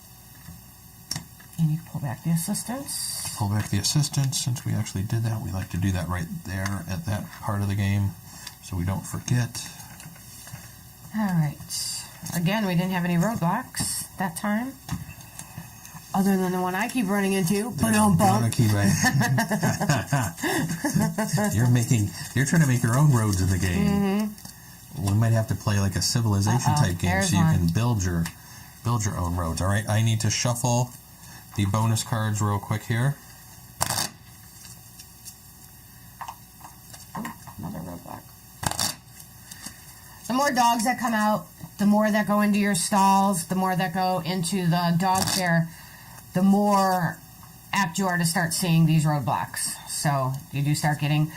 And you can pull back the assistants. Pull back the assistant. Since we actually did that, we like to do that right there at that part of the game so we don't forget. All right. Again, we didn't have any roadblocks that time. Other than the one I keep running into. You're trying to make your own roads in the game. Mm-hmm. We might have to play like a civilization type game so you can build your own roads. All right, I need to shuffle the bonus cards real quick here. Another roadblock. The more dogs that come out, the more that go into your stalls, the more that go into the dog fair, the more apt you are to start seeing these roadblocks. So you do start getting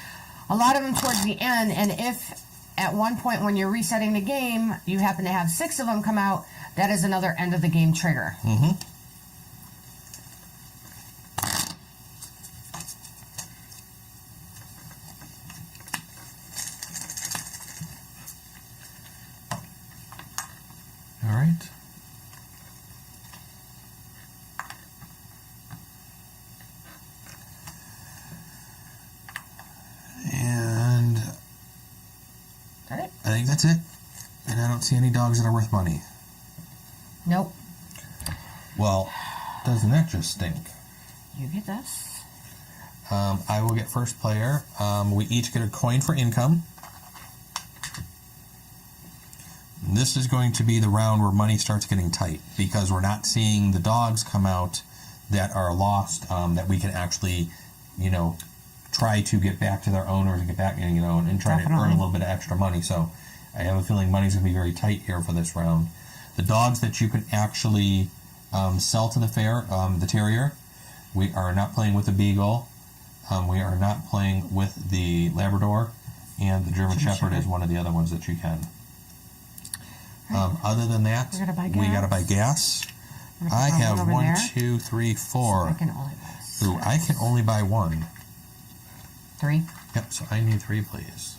a lot of them towards the end, and if at one point when you're resetting the game, you happen to have 6 of them come out, that is another end of the game trigger. Mm-hmm. All right. And Got it? I think that's it. And I don't see any dogs that are worth money. Nope. Well, doesn't that just stink? You get this. I will get first player. We each get a coin for income. This is going to be the round where money starts getting tight because we're not seeing the dogs come out that are lost, that we can actually, try to get back to their owners and get back, and try to earn a little bit of extra money. So I have a feeling money's going to be very tight here for this round. The dogs that you can actually sell to the fair, the terrier, we are not playing with the beagle. We are not playing with the Labrador, and the German Shepherd is one of the other ones that you can. Other than that, we gotta buy gas. I have 1, 2, 3, 4. I can only buy Ooh, I can only buy 1. 3. Yep, so I need 3, please.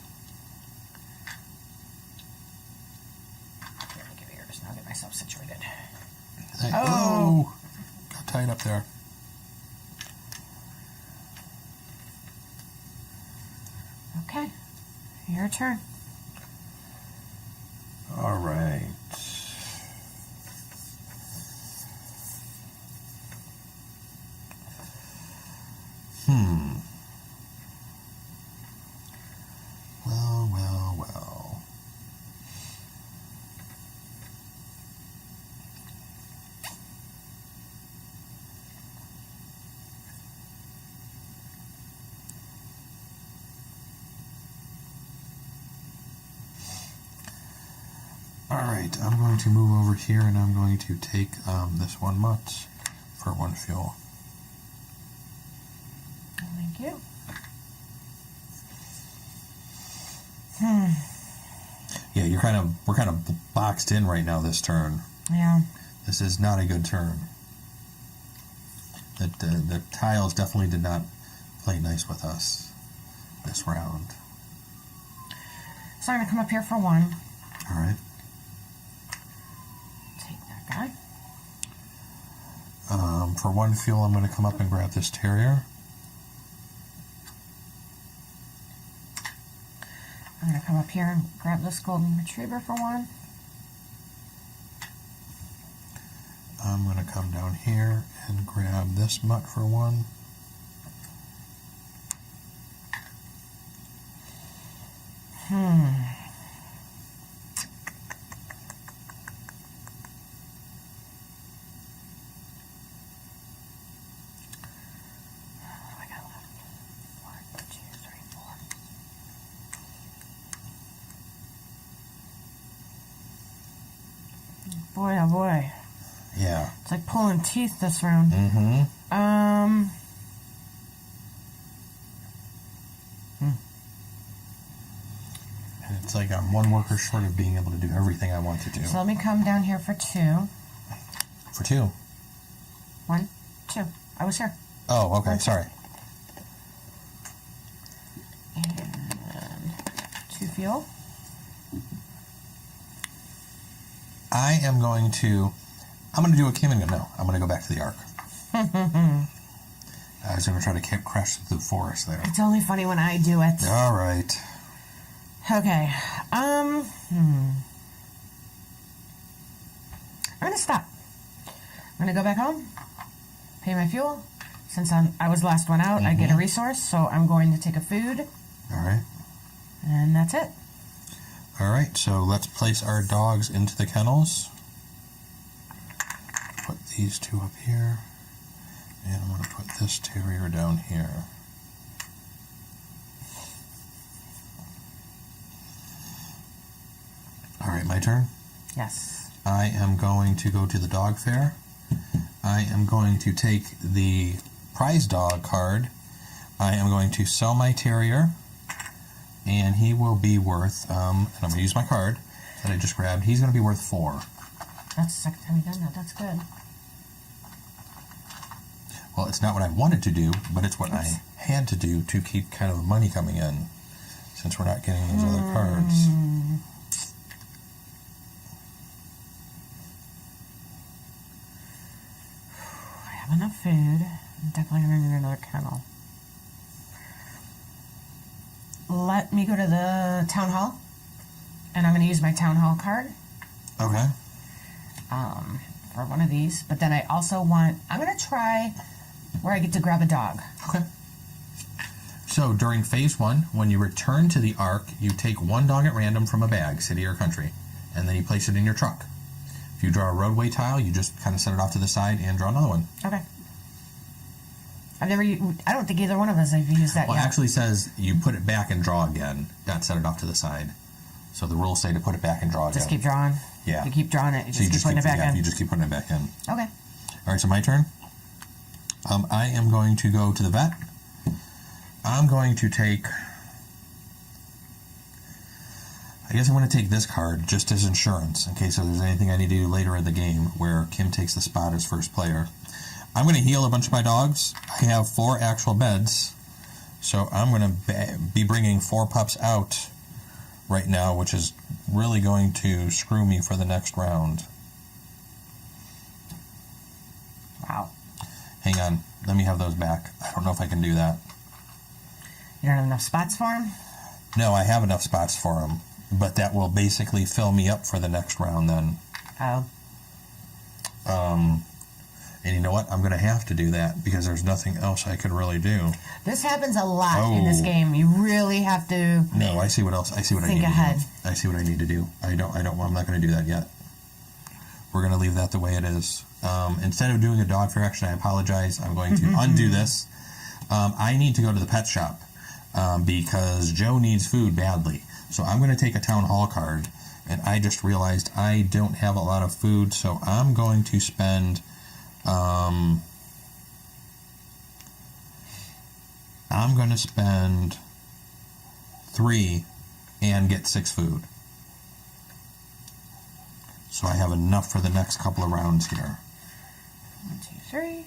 Here, let me give you yours. Now I'll get myself situated. Oh! Got tied up there. Okay, your turn. All right. Well. All right, I'm going to move over here and I'm going to take this 1 mutt for 1 fuel. Thank you. Yeah, we're kind of boxed in right now this turn. Yeah. This is not a good turn. The tiles definitely did not play nice with us this round. So I'm going to come up here for 1. All right. Take that guy. For 1 fuel, I'm going to come up and grab this terrier. I'm going to come up here and grab this golden retriever for 1. I'm going to come down here and grab this mutt for 1. What do I got left? 1, 2, 3, 4. Boy, oh boy. Yeah. It's like pulling teeth this round. Mm-hmm. And it's like I'm 1 worker short of being able to do everything I want to do. So let me come down here for 2. For 2. 1, 2. I was here. Oh, okay. Sorry. And 2 fuel. I'm going to do a Kim and go. No, I'm going to go back to the Ark. I was going to try to crash through the forest there. It's only funny when I do it. All right. Okay. I'm going to stop. I'm going to go back home, pay my fuel. Since I was last one out, I get a resource, so I'm going to take a food. All right. And that's it. All right, so let's place our dogs into the kennels. Put these 2 up here. And I'm going to put this terrier down here. All right, my turn. Yes. I am going to go to the dog fair. I am going to take the prize dog card. I am going to sell my terrier. And he will be worth, and I'm going to use my card that I just grabbed. He's going to be worth 4. That's the second time you've done that. That's good. Well, it's not what I wanted to do, but it's what I had to do to keep kind of money coming in, since we're not getting those other cards. I have enough food. I'm definitely going to need another kennel. Let me go to the town hall, and I'm going to use my town hall card Okay. for one of these. But then I also I'm going to try where I get to grab a dog. Okay. So during phase 1, when you return to the Ark, you take 1 dog at random from a bag, city or country, and then you place it in your truck. If you draw a roadway tile, you just kind of set it off to the side and draw another one. Okay. I don't think either one of us have used that Well, yet. it actually says you put it back and draw again, not set it off to the side. So the rules say to put it back and draw again. Just keep drawing. Yeah. You keep drawing it. You So just keep putting it back in. You just keep putting it back in. Okay. All right, so my turn. I am going to go to the vet. I'm going to take... I guess I'm going to take this card just as insurance in case there's anything I need to do later in the game where Kim takes the spot as first player. I'm going to heal a bunch of my dogs. I have 4 actual beds, so I'm going to be bringing 4 pups out right now, which is really going to screw me for the next round. Wow. Hang on. Let me have those back. I don't know if I can do that. You don't have enough spots for him? No, I have enough spots for them, but that will basically fill me up for the next round then. Oh. And you know what? I'm going to have to do that because there's nothing else I could really do. This happens a lot in this game. You really have to... No, I see what else. I see what I need Think ahead. to do. I see what I need to do. I'm not going to do that yet. We're going to leave that the way it is. Instead of doing a dog fair action, I apologize. I'm going to undo this. I need to go to the pet shop because Joe needs food badly. So I'm going to take a town hall card And I just realized I don't have a lot of food, so I'm going to spend I'm going to spend 3 and get 6 food. So I have enough for the next couple of rounds here. 1, 2, 3.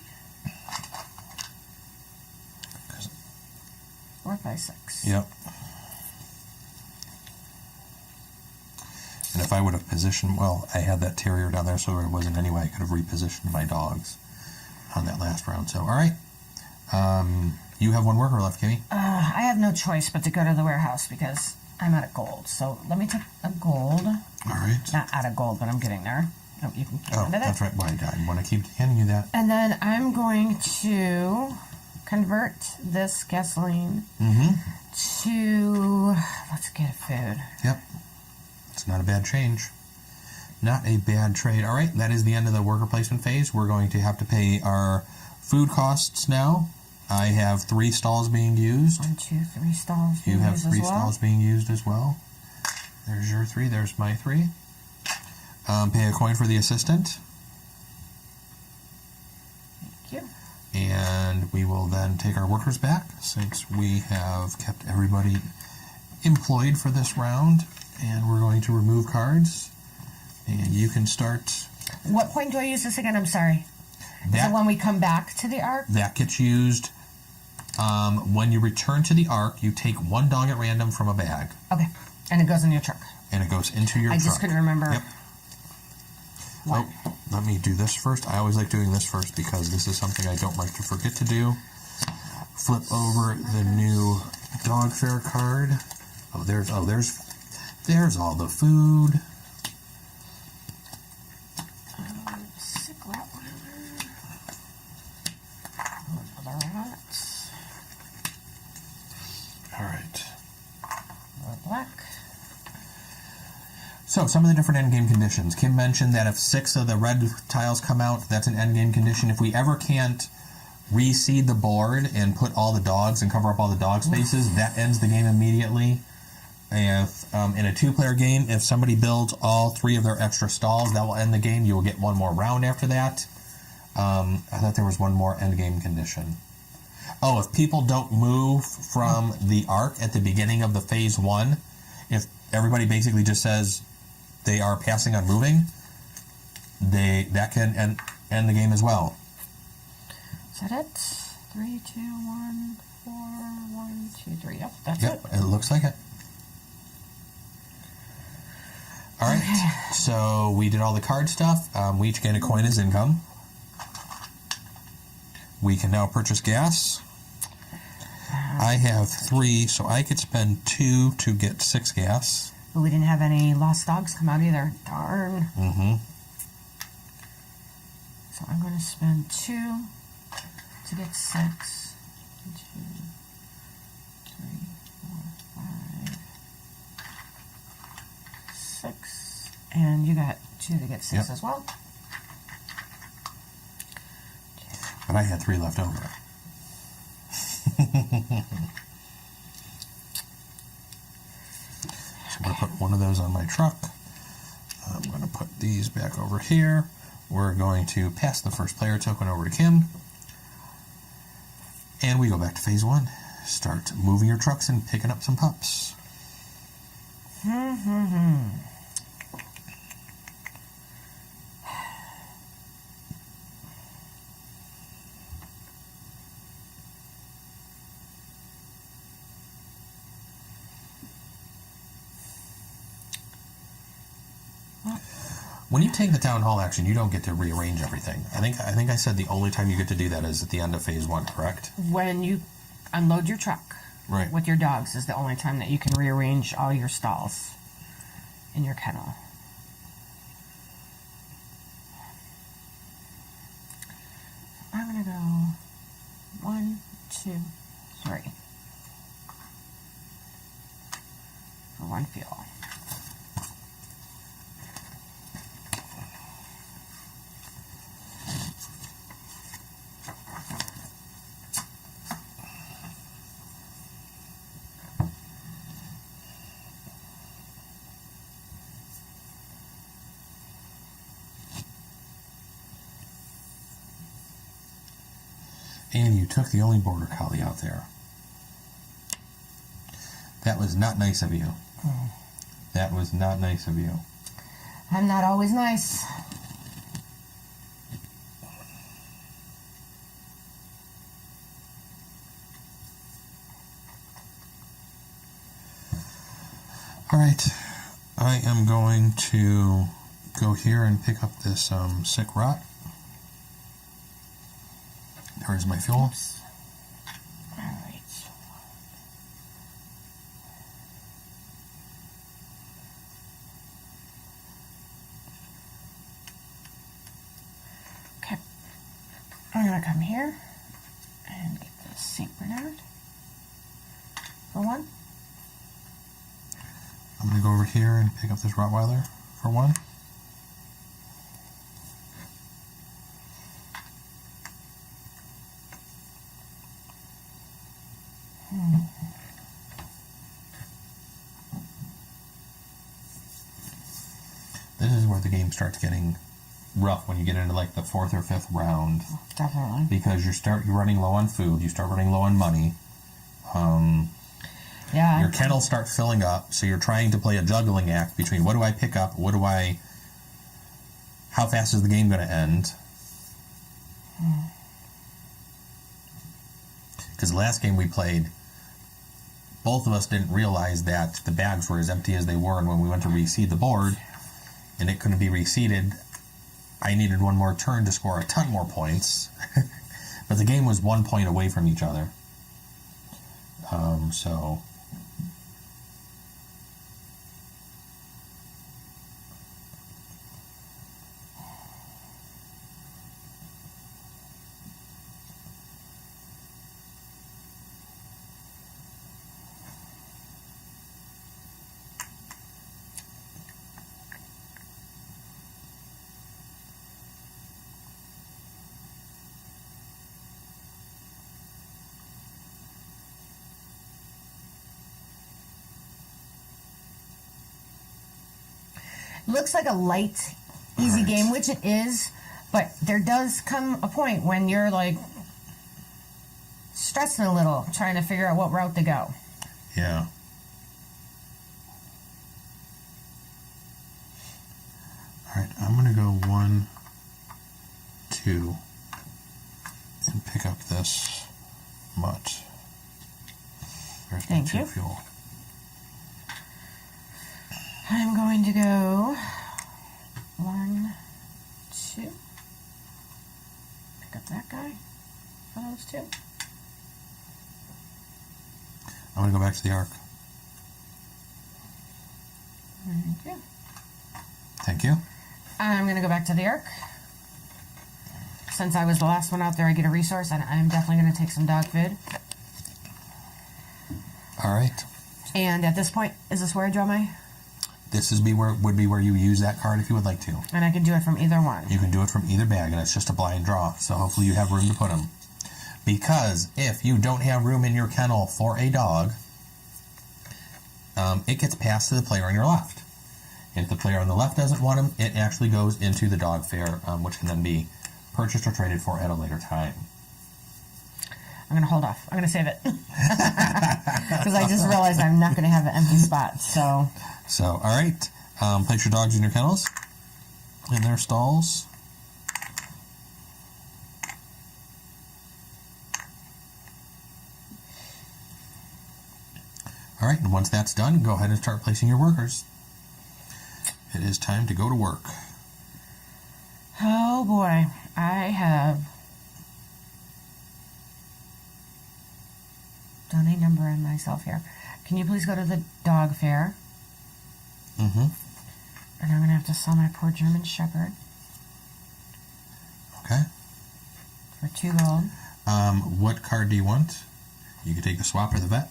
4, 5, 6. Yep. And if I would have positioned, well, I had that terrier down there, so there wasn't any way I could have repositioned my dogs on that last round. So, all right. You have 1 worker left, Kimmy. I have no choice but to go to the warehouse because I'm out of gold. So let me take a gold. All right. Not out of gold, but I'm getting there. Oh, you can keep Oh, into that. that's right. Well, I want to keep handing you that. And then I'm going to convert this gasoline to, let's get food. Yep. It's not a bad change. Not a bad trade. All right, that is the end of the worker placement phase. We're going to have to pay our food costs now. I have 3 stalls being used. 1, 2, 3 stalls. You have 3 as well. stalls being used as well. There's your 3. There's my 3. Pay a coin for the assistant. Thank you. And we will then take our workers back since we have kept everybody employed for this round. And we're going to remove cards. And you can start. What point do I use this again? I'm sorry. That, so when we come back to the arc? that gets used when you return to the arc. You take 1 dog at random from a bag. Okay. And it goes in your truck. And it goes into your truck. I just couldn't remember. Yep. Oh, let me do this first. I always like doing this first because this is something I don't like to forget to do. Flip over the new dog fare card. There's all the food. Sick rat rats. All right. More black. So, some of the different endgame conditions. Kim mentioned that if 6 of the red tiles come out, that's an endgame condition. If we ever can't reseed the board and put all the dogs and cover up all the dog spaces, that ends the game immediately. If in a 2-player game, if somebody builds all 3 of their extra stalls, that will end the game. You will get 1 more round after that. I thought there was 1 more endgame condition. Oh, if people don't move from the arc at the beginning of the phase 1, if everybody basically just says they are passing on moving, that can end the game as well. Is that it? 3, 2, 1, 4, 1, 2, 3. Yep, that's Yep, it looks like it. All right, Okay. So we did all the card stuff. We each gain a coin as income. We can now purchase gas. I have 3, so I could spend 2 to get 6 gas. But we didn't have any lost dogs come out either. Darn. So I'm going to spend 2 to get 6. 2, 3, 4, 5, 6. And you got 2 to get 6 Yep. as well. But I had 3 left over. So I'm going to put 1 of those on my truck. I'm going to put these back over here. We're going to pass the first player token over to Kim. And we go back to phase 1. Start moving your trucks and picking up some pups. When you take the town hall action, you don't get to rearrange everything. I think I said the only time you get to do that is at the end of phase 1, correct? When you unload your truck Right. with your dogs is the only time that you can rearrange all your stalls in your kennel. I'm going to go 1, 2, 3 for 1 fuel. And you took the only border collie out there. That was not nice of you. That was not nice of you. I'm not always nice. All right. I am going to go here and pick up this sick rot. There's my fuel. Oops. All right. Okay. I'm going to come here and get the St. Bernard for one. I'm going to go over here and pick up this Rottweiler for one. This is where the game starts getting rough when you get into like the 4th or 5th round. Definitely. Because you're running low on food, you start running low on money. Yeah. Your kennels start filling up, so you're trying to play a juggling act between what do I pick up, how fast is the game going to end? Because the last game we played, both of us didn't realize that the bags were as empty as they were, and when we went to reseed the board, and it couldn't be reseeded, I needed one more turn to score a ton more points. But the game was 1 point away from each other. So... Looks like a light, easy Right. game, which it is, but there does come a point when you're like stressing a little, trying to figure out what route to go. Yeah. Alright, I'm going to go 1, 2, and pick up this mutt. There's my Thank 2 you. fuel. I'm going to go 1, 2. Pick up that guy for those 2. I'm going to go back to the Ark. Thank you. Thank you. I'm going to go back to the Ark. Since I was the last one out there, I get a resource, and I'm definitely going to take some dog food. Alright. And at this point, is this where I draw my... This would be where you use that card if you would like to. And I can do it from either one. You can do it from either bag, and it's just a blind draw. So hopefully you have room to put them. Because if you don't have room in your kennel for a dog, it gets passed to the player on your left. If the player on the left doesn't want him, it actually goes into the dog fair, which can then be purchased or traded for at a later time. I'm going to hold off. I'm going to save it. Because I just realized I'm not going to have an empty spot. So, all right. Place your dogs in your kennels, in their stalls. All right, and once that's done, go ahead and start placing your workers. It is time to go to work. oh boy, I have done a number on myself here. Can you please go to the dog fair? Mm-hmm. And I'm going to have to sell my poor German Shepherd Okay. for 2 gold. What card do you want? You can take the swap or the vet.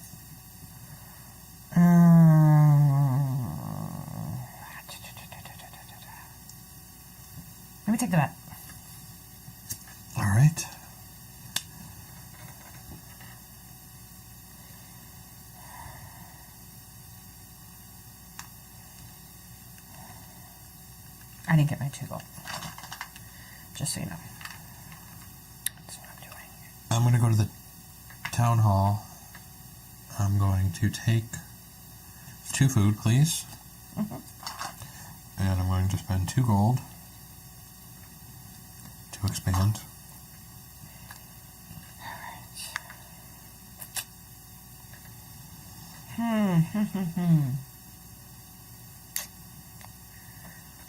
Let me take the vet. All right. I didn't get my 2 gold. Just so you know. That's what I'm doing. I'm going to go to the town hall. I'm going to take 2 food, please. And I'm going to spend 2 gold to expand.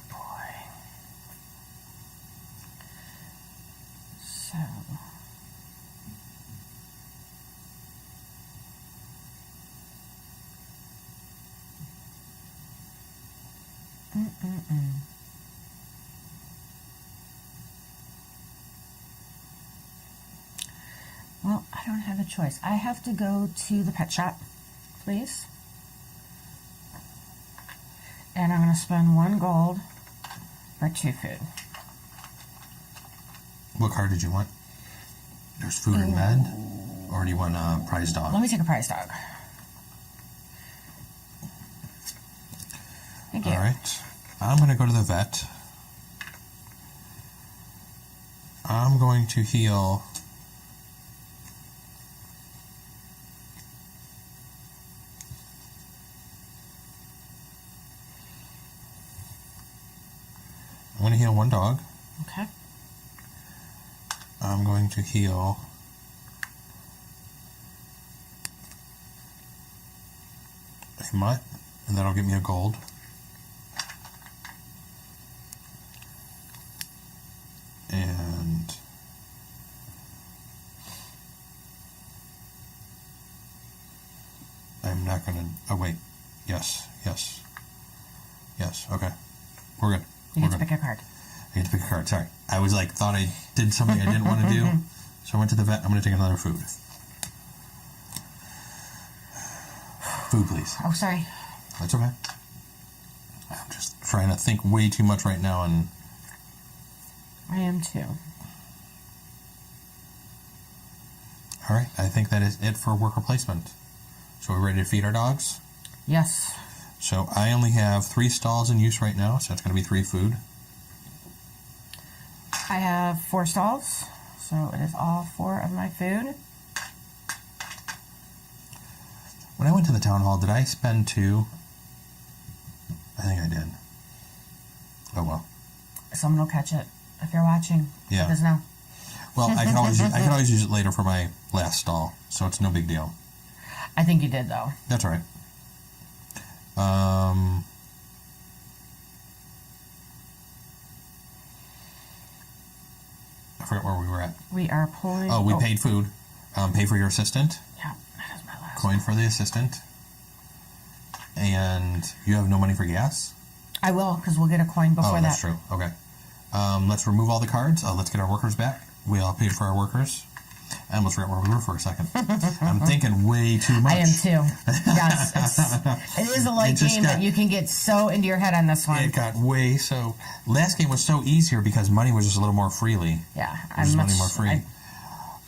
Boy. So. Well, I don't have a choice. I have to go to the pet shop, please. And I'm going to spend 1 gold for 2 food. What card did you want? There's food and med? Or do you want a prize dog? Let me take a prize dog. Thank you. All right. I'm going to go to the vet. I'm going to heal. I'm going to heal 1 dog. Okay. I'm going to heal a mutt, and that'll give me a gold. And I'm not going to... Oh, wait. Yes. Okay. We're good. You We're get to good. pick a card. I get to pick a card. Sorry. I was like, thought I did something I didn't want to do. So I went to the vet. I'm going to take another food. Food, please. Oh, sorry. That's okay. I'm just trying to think way too much right now, and I am too. all right, I think that is it for worker placement. So we're ready to feed our dogs? Yes. So I only have 3 stalls in use right now, so that's going to be 3 food. I have 4 stalls, so it is all 4 of my food. When I went to the town hall, did I spend 2? I think I did. Oh well. Someone will catch it if you're watching. Yeah. Let us know. Well, I can always use it later for my last stall, so it's no big deal. I think you did, though. That's all right. I forgot where we were at. We are pulling... Oh, we paid food. Pay for your assistant. Yeah, that is my last Coin for the assistant. And you have no money for gas? I will, because we'll get a coin before Oh, that's that. true. Okay. Let's remove all the cards. Let's get our workers back. We all paid for our workers. I almost forgot where we were for a second. I'm thinking way too much. I am too. Yes. It is a light game, but you can get so into your head on this one. It got way so... Last game was so easier because money was just a little more freely. Yeah. Money more free.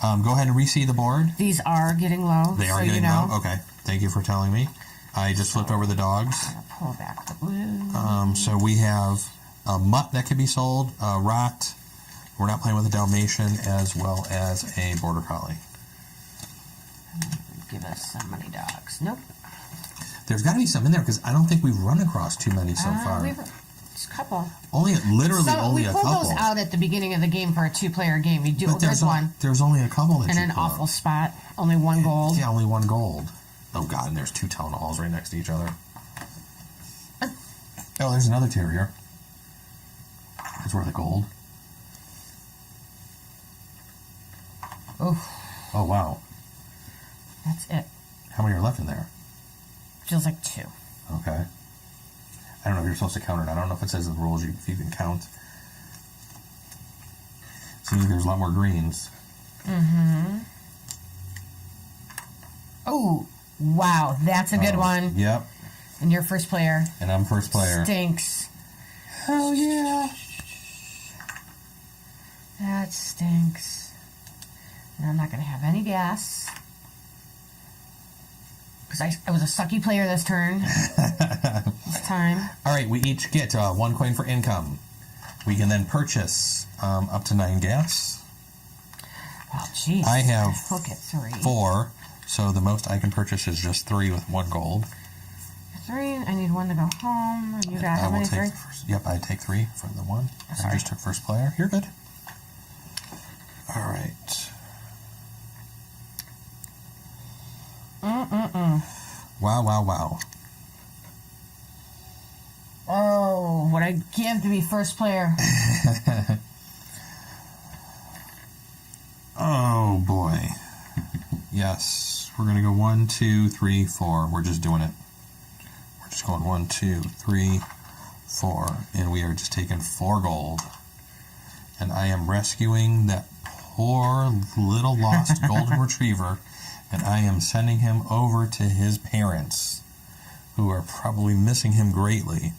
Go ahead and reseed the board. These are getting low. They are getting low? Okay. Thank you for telling me. I just flipped over the dogs. Pull back the blue. So we have a mutt that can be sold, a rot. We're not playing with a Dalmatian, as well as a Border Collie. Give us some money dogs. Nope. There's got to be some in there, because I don't think we've run across too many so far. Just a couple. Only a couple. We pulled those out at the beginning of the game for a 2-player game. You do. But there's one. There's only a couple that in you an pull awful out. spot. Only 1 gold. Yeah, only 1 gold. Oh, God, and there's 2 town halls right next to each other. Oh, there's another terrier. It's worth a gold. Oh, wow. That's it. How many are left in there? Feels like 2. Okay. I don't know if you're supposed to count or not. I don't know if it says in the rules if you can count. Seems like there's a lot more greens. Mm-hmm. Oh, wow. That's a good one. Yep. And you're first player. And I'm first player. Stinks. Hell yeah. That stinks. And I'm not going to have any gas. Because I was a sucky player this turn. This time. All right, we each get 1 coin for income. We can then purchase up to 9 gas. Oh, jeez. I have Look at 3. 4, so the most I can purchase is just 3 with 1 gold. 3. I need 1 to go home. You got how I will many? take 3? the first, yep, I take 3 from the 1. I Sorry. just took first player. You're good. All right. Wow, wow, wow. Oh, what I give to be first player. Oh boy. Yes, we're gonna go 1, 2, 3, 4. We're just doing it. We're just going 1, 2, 3, 4, and we are just taking 4 gold. And I am rescuing that poor little lost golden retriever, and I am sending him over to his parents, who are probably missing him greatly.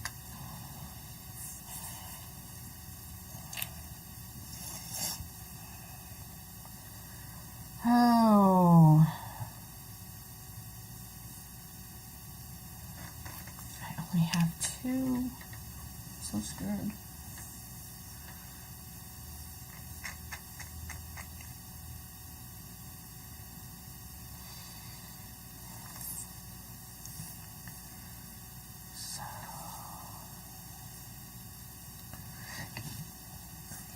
Oh. I only have 2. So scared.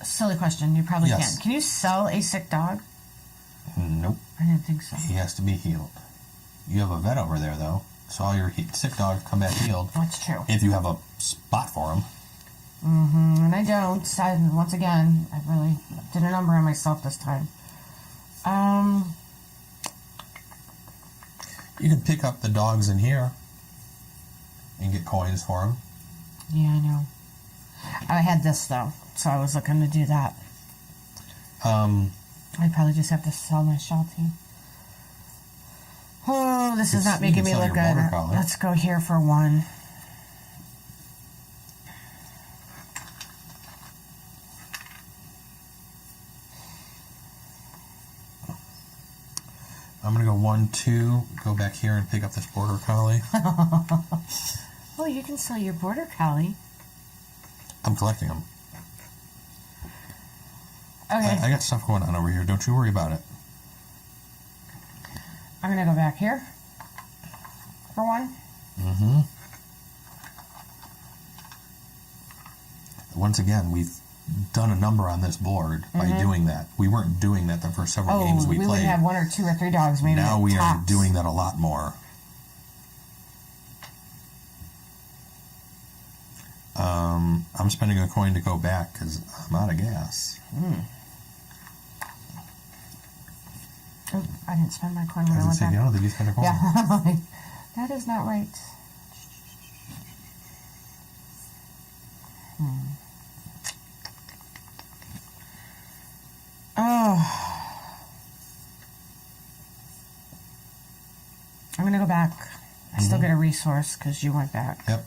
Silly question. You probably Yes. can. Can you sell a sick dog? Nope, I didn't think so. he has to be healed. You have a vet over there, though, so all your sick dogs come back healed. That's true. If you have a spot for them. And I don't. Once again, I really did a number on myself this time. You can pick up the dogs in here and get coins for them. Yeah, I know. I had this, though, so I was looking to do that. I'd probably just have to sell my Sheltie. Oh, this is not You making can me sell look your good. Border Collie. Let's go here for 1. I'm going to go 1, 2, go back here and pick up this Border Collie. Oh, you can sell your Border Collie. I'm collecting them. Okay. I got stuff going on over here. Don't you worry about it. I'm going to go back here for 1. Once again, we've done a number on this board by doing that. We weren't doing that the first several games we would played. have 1 or 2 or 3 dogs, maybe. Now we are tops. doing that a lot more. I'm spending a coin to go back because I'm out of gas. Oh, I didn't spend my coin when I Doesn't went say, back. no, did you spend a coin? Yeah. That is not right. Oh. I'm going to go back. I still get a resource because you went back. Yep.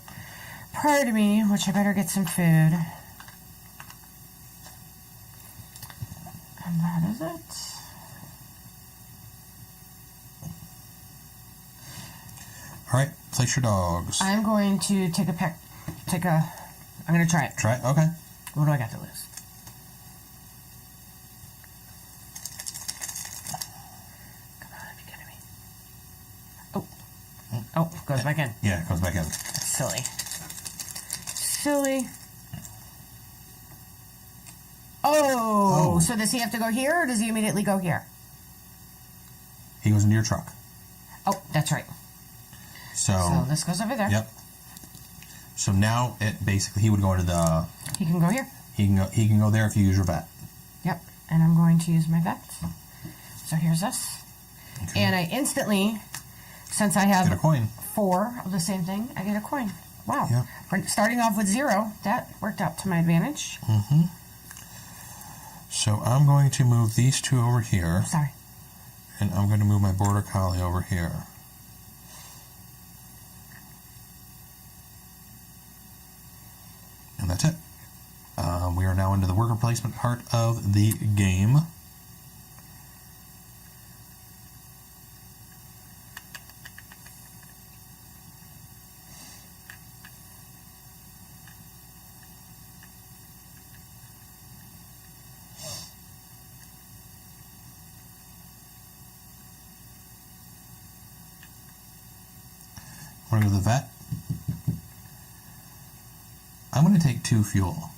Prior to me, which I better get some food. And that is it. All right, place your dogs. I'm going to take a peck. I'm going to try it. Try it? Okay. What do I got to lose? Come on, are you kidding me? Oh, goes back in. Yeah, it goes back in. Silly. Silly. Oh, so does he have to go here or does he immediately go here? He goes into your truck. Oh, that's right. So this goes over there. Yep. So now it basically he would go into the. He can go here. He can go there if you use your vet. Yep. And I'm going to use my vet. So here's this. Okay. And I instantly, since I have Get a coin. 4 of the same thing, I get a coin. Wow. Yeah. Starting off with 0, that worked out to my advantage. So I'm going to move these 2 over here, Sorry. and I'm going to move my Border Collie over here. And that's it. We are now into the worker placement part of the game. Want to go to the vet? I'm going to take 2 fuel.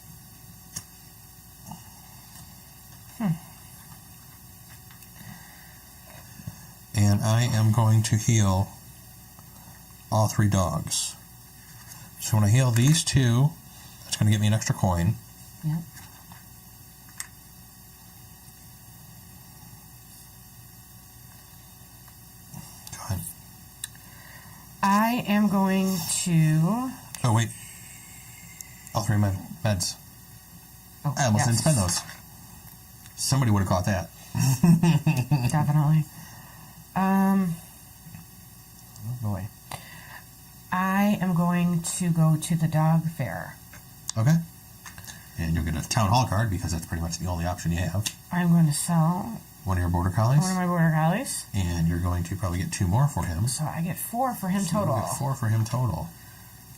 And I am going to heal all 3 dogs. So when I heal these 2, that's going to get me an extra coin. Yep. Go ahead. I am going to... Oh, wait. All 3 meds. Oh, I almost yes. didn't spend those. Somebody would have caught that. Definitely. Oh boy. I am going to go to the dog fair. Okay. And you'll get a town hall card because that's pretty much the only option you have. I'm going to sell One of your border collies. one of my border collies. And you're going to probably get 2 more for him. So I get 4 for him So total. you'll get 4 for him total.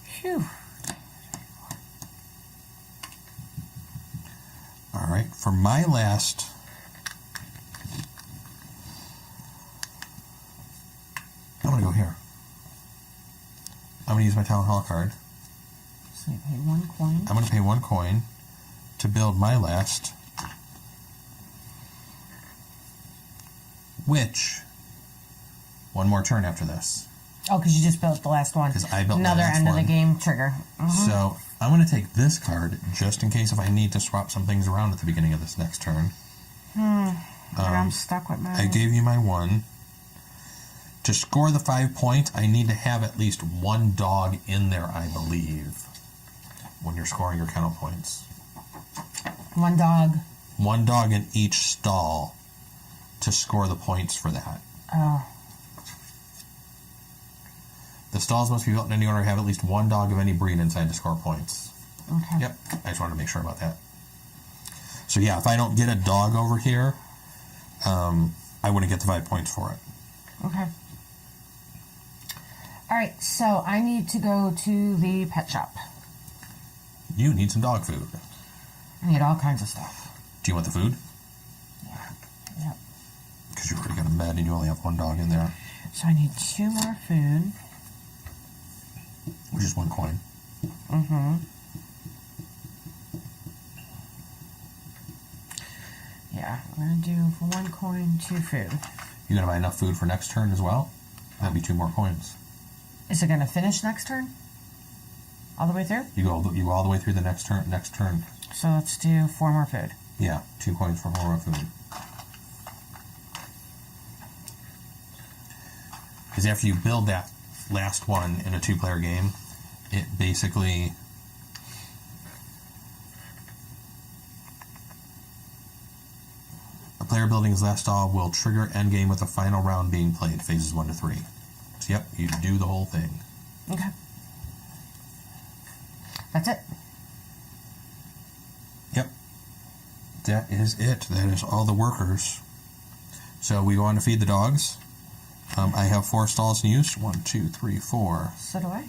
Phew. All right. For my last... I'm going to go here. I'm going to use my town hall card. So you pay 1 coin. I'm going to pay 1 coin to build my last, which, one more turn after this. Oh, because you just built the last one. 'Cause I built my another last end of one. the game trigger. So I'm going to take this card just in case if I need to swap some things around at the beginning of this next turn. And I'm stuck with my... I gave you my 1. To score the 5 points, I need to have at least 1 dog in there, I believe, when you're scoring your kennel points. 1 dog. 1 dog in each stall to score the points for that. Oh. The stalls must be built in any order to have at least 1 dog of any breed inside to score points. Okay. Yep, I just wanted to make sure about that. So yeah, if I don't get a dog over here, I wouldn't get the 5 points for it. Okay. All right, so I need to go to the pet shop. You need some dog food. I need all kinds of stuff. Do you want the food? Yeah. Yep. Because you already got a med and you only have 1 dog in there, So I need 2 more food. which is 1 coin. Mm-hmm. Yeah, I'm going to do for 1 coin, 2 food. You gonna buy enough food for next turn as well? That'd be 2 more coins. Is it going to finish next turn? All the way through? You go all the way through the next turn. So let's do 4 more food. Yeah, 2 coins for more food. Because after you build that last one in a 2-player game, it basically a player building his last stall will trigger endgame with the final round being played, phases 1 to 3. So yep, you do the whole thing. Okay. That's it. Yep. That is it. That is all the workers. So we go on to feed the dogs. I have 4 stalls in use. 1, 2, 3, 4. So do I.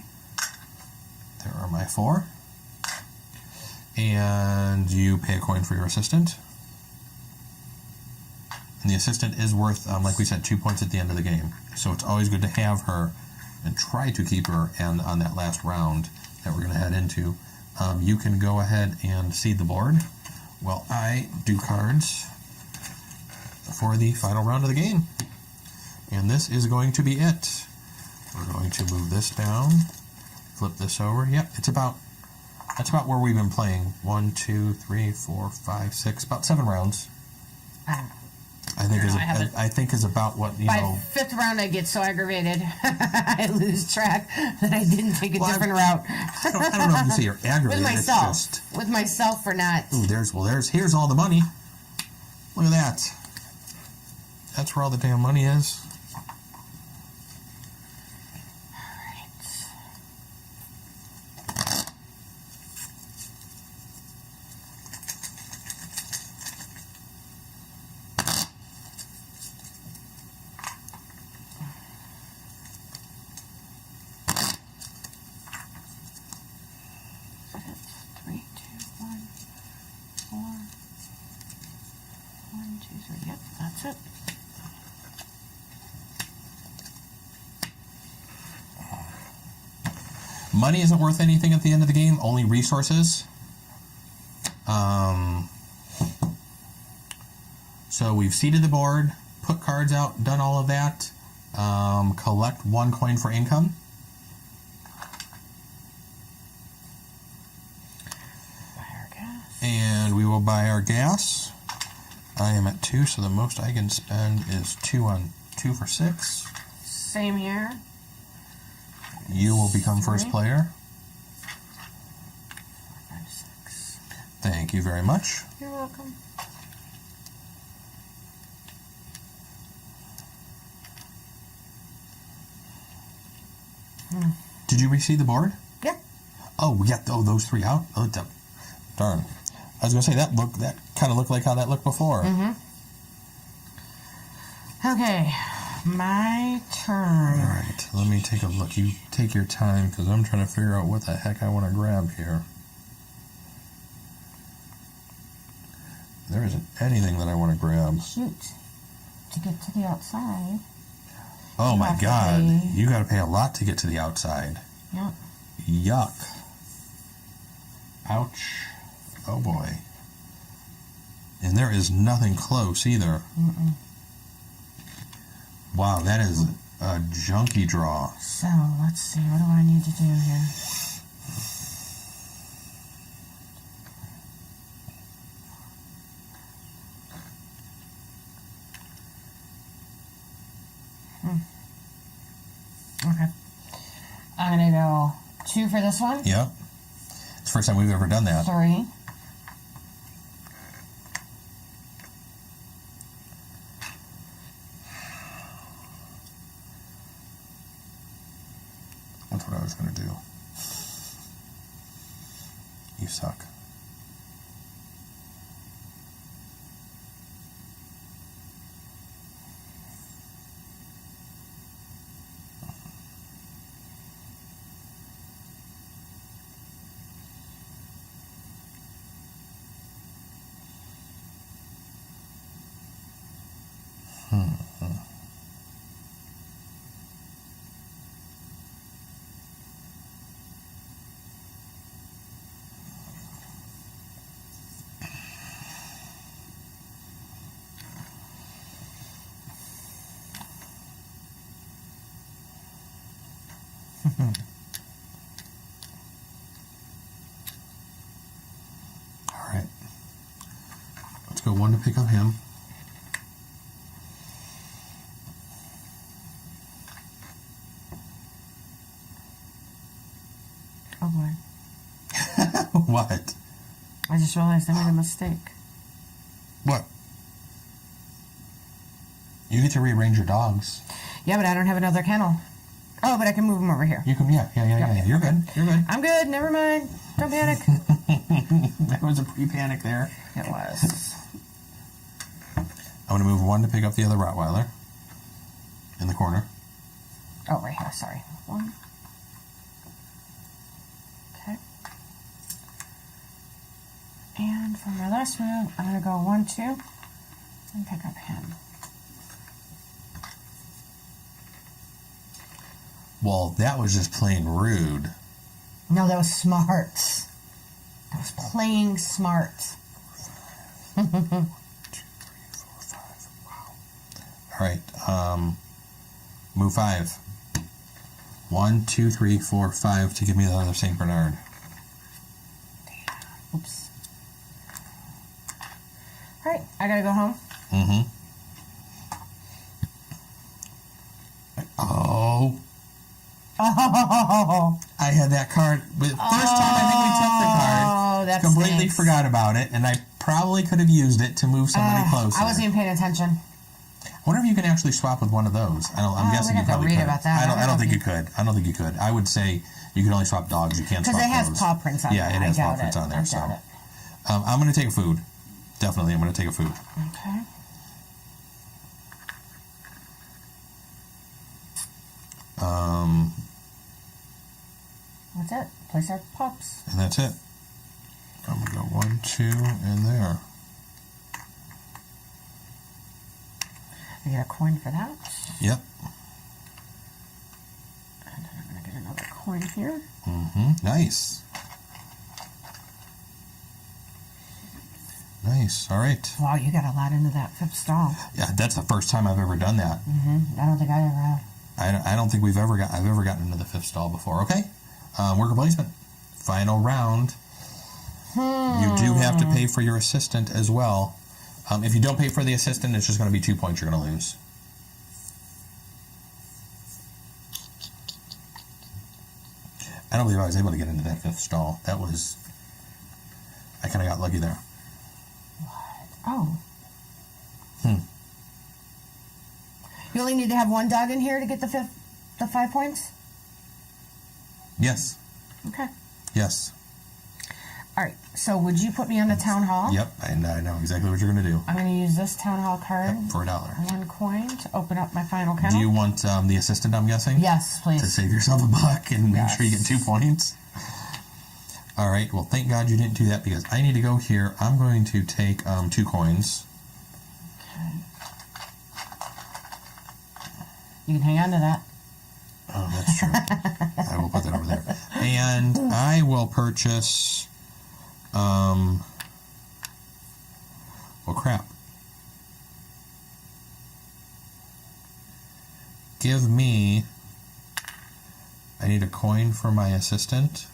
There are my 4. And you pay a coin for your assistant. And the assistant is worth, like we said, 2 points at the end of the game. So it's always good to have her and try to keep her. And on that last round that we're going to head into, you can go ahead and seed the board while I do cards for the final round of the game. And this is going to be it. We're going to move this down, flip this over. Yep, that's about where we've been playing. 1, 2, 3, 4, 5, 6, about 7 rounds. I think is about what you know. By 5th round, I get so aggravated, I lose track that I didn't take a different route. I don't know if you say you're aggravated. With it's myself, just, with myself for not. ooh, here's all the money. Look at that. That's where all the damn money is. Yep, that's it. Money isn't worth anything at the end of the game, only resources. So we've seeded the board, put cards out, done all of that. Collect 1 coin for income. Buy our gas. And we will buy our gas. I am at 2, so the most I can spend is 2 on 2 for 6. Same here. You will become first 3, player. 4, 5, 6. Thank you very much. You're welcome. Did you receive the board? Yeah. Oh, we got those 3 out. Oh, darn. I was gonna say that kind of looked like how that looked before. Okay, my turn. All right, let me take a look. You take your time because I'm trying to figure out what the heck I want to grab here. There isn't anything that I want to grab. Shoot. To get to the outside. Oh my have to God! pay. You got to pay a lot to get to the outside. Yep. Yuck. Ouch. Oh boy. And there is nothing close either. Wow, that is a junky draw. So, let's see. What do I need to do here? Okay. I'm going to go 2 for this one. Yep. It's the first time we've ever done that. 3. That's what I was going to do. You suck. All right. Let's go 1 to pick up him. Oh boy. What? I just realized I made a mistake. What? You get to rearrange your dogs. Yeah, but I don't have another kennel. Oh, but I can move them over here. You can, yeah. You're good. You're good. I'm good. Never mind. Don't panic. There was a pre-panic there. It was. I'm going to move 1 to pick up the other Rottweiler in the corner. Oh, right here. Sorry. 1. Okay. And for my last move, I'm going to go 1, 2, and pick up him. Well, that was just plain rude. No, that was smart. That was playing smart. 2, 3, 4, 5. Wow. All right. Move 5. 1, 2, 3, 4, 5 to give me the other Saint Bernard. Oops. All right, I gotta go home. Mm-hmm. Oh. Oh, I had that card. The first time I think we took the card, that completely stinks. forgot about it, and I probably could have used it to move somebody closer. I wasn't even paying attention. I wonder if you can actually swap with one of those. I'm guessing we'd you have to probably read could. about that. I don't think you could. I don't think you could. I would say you can only swap dogs. You can't swap Because it has those. paw prints on Yeah, there. it has I paw doubt prints it. on there. I So doubt it. I'm going to take a food. Definitely, I'm going to take a food. Okay. That's it. Place our pups. And that's it. I'm going to go 1, 2, and there. I get a coin for that. Yep. And then I'm going to get another coin. coin here. Nice. Nice. All right. Wow, you got a lot into that fifth stall. Yeah, that's the first time I've ever done that. I don't think I ever have. I don't think I've ever gotten into the fifth stall before. Okay. Worker placement. Final round. You do have to pay for your assistant as well. If you don't pay for the assistant, it's just going to be 2 points you're going to lose. I don't believe I was able to get into that fifth stall. I kind of got lucky there. Oh. You only need to have one dog in here to get the 5 points? Yes. Okay. Yes. All right. So would you put me on the town hall? Yep. I know exactly what you're going to do. I'm going to use this town hall card. Yep, for $1. 1 coin to open up my final kennel. Do you want the assistant, I'm guessing? Yes, please. To save yourself $1 and make sure you get 2 points? All right. Well, thank God you didn't do that because I need to go here. I'm going to take 2 coins. You can hang on to that. Oh, that's true. I will put that over there. And I will purchase... well, crap. Give me... I need a coin for my assistant.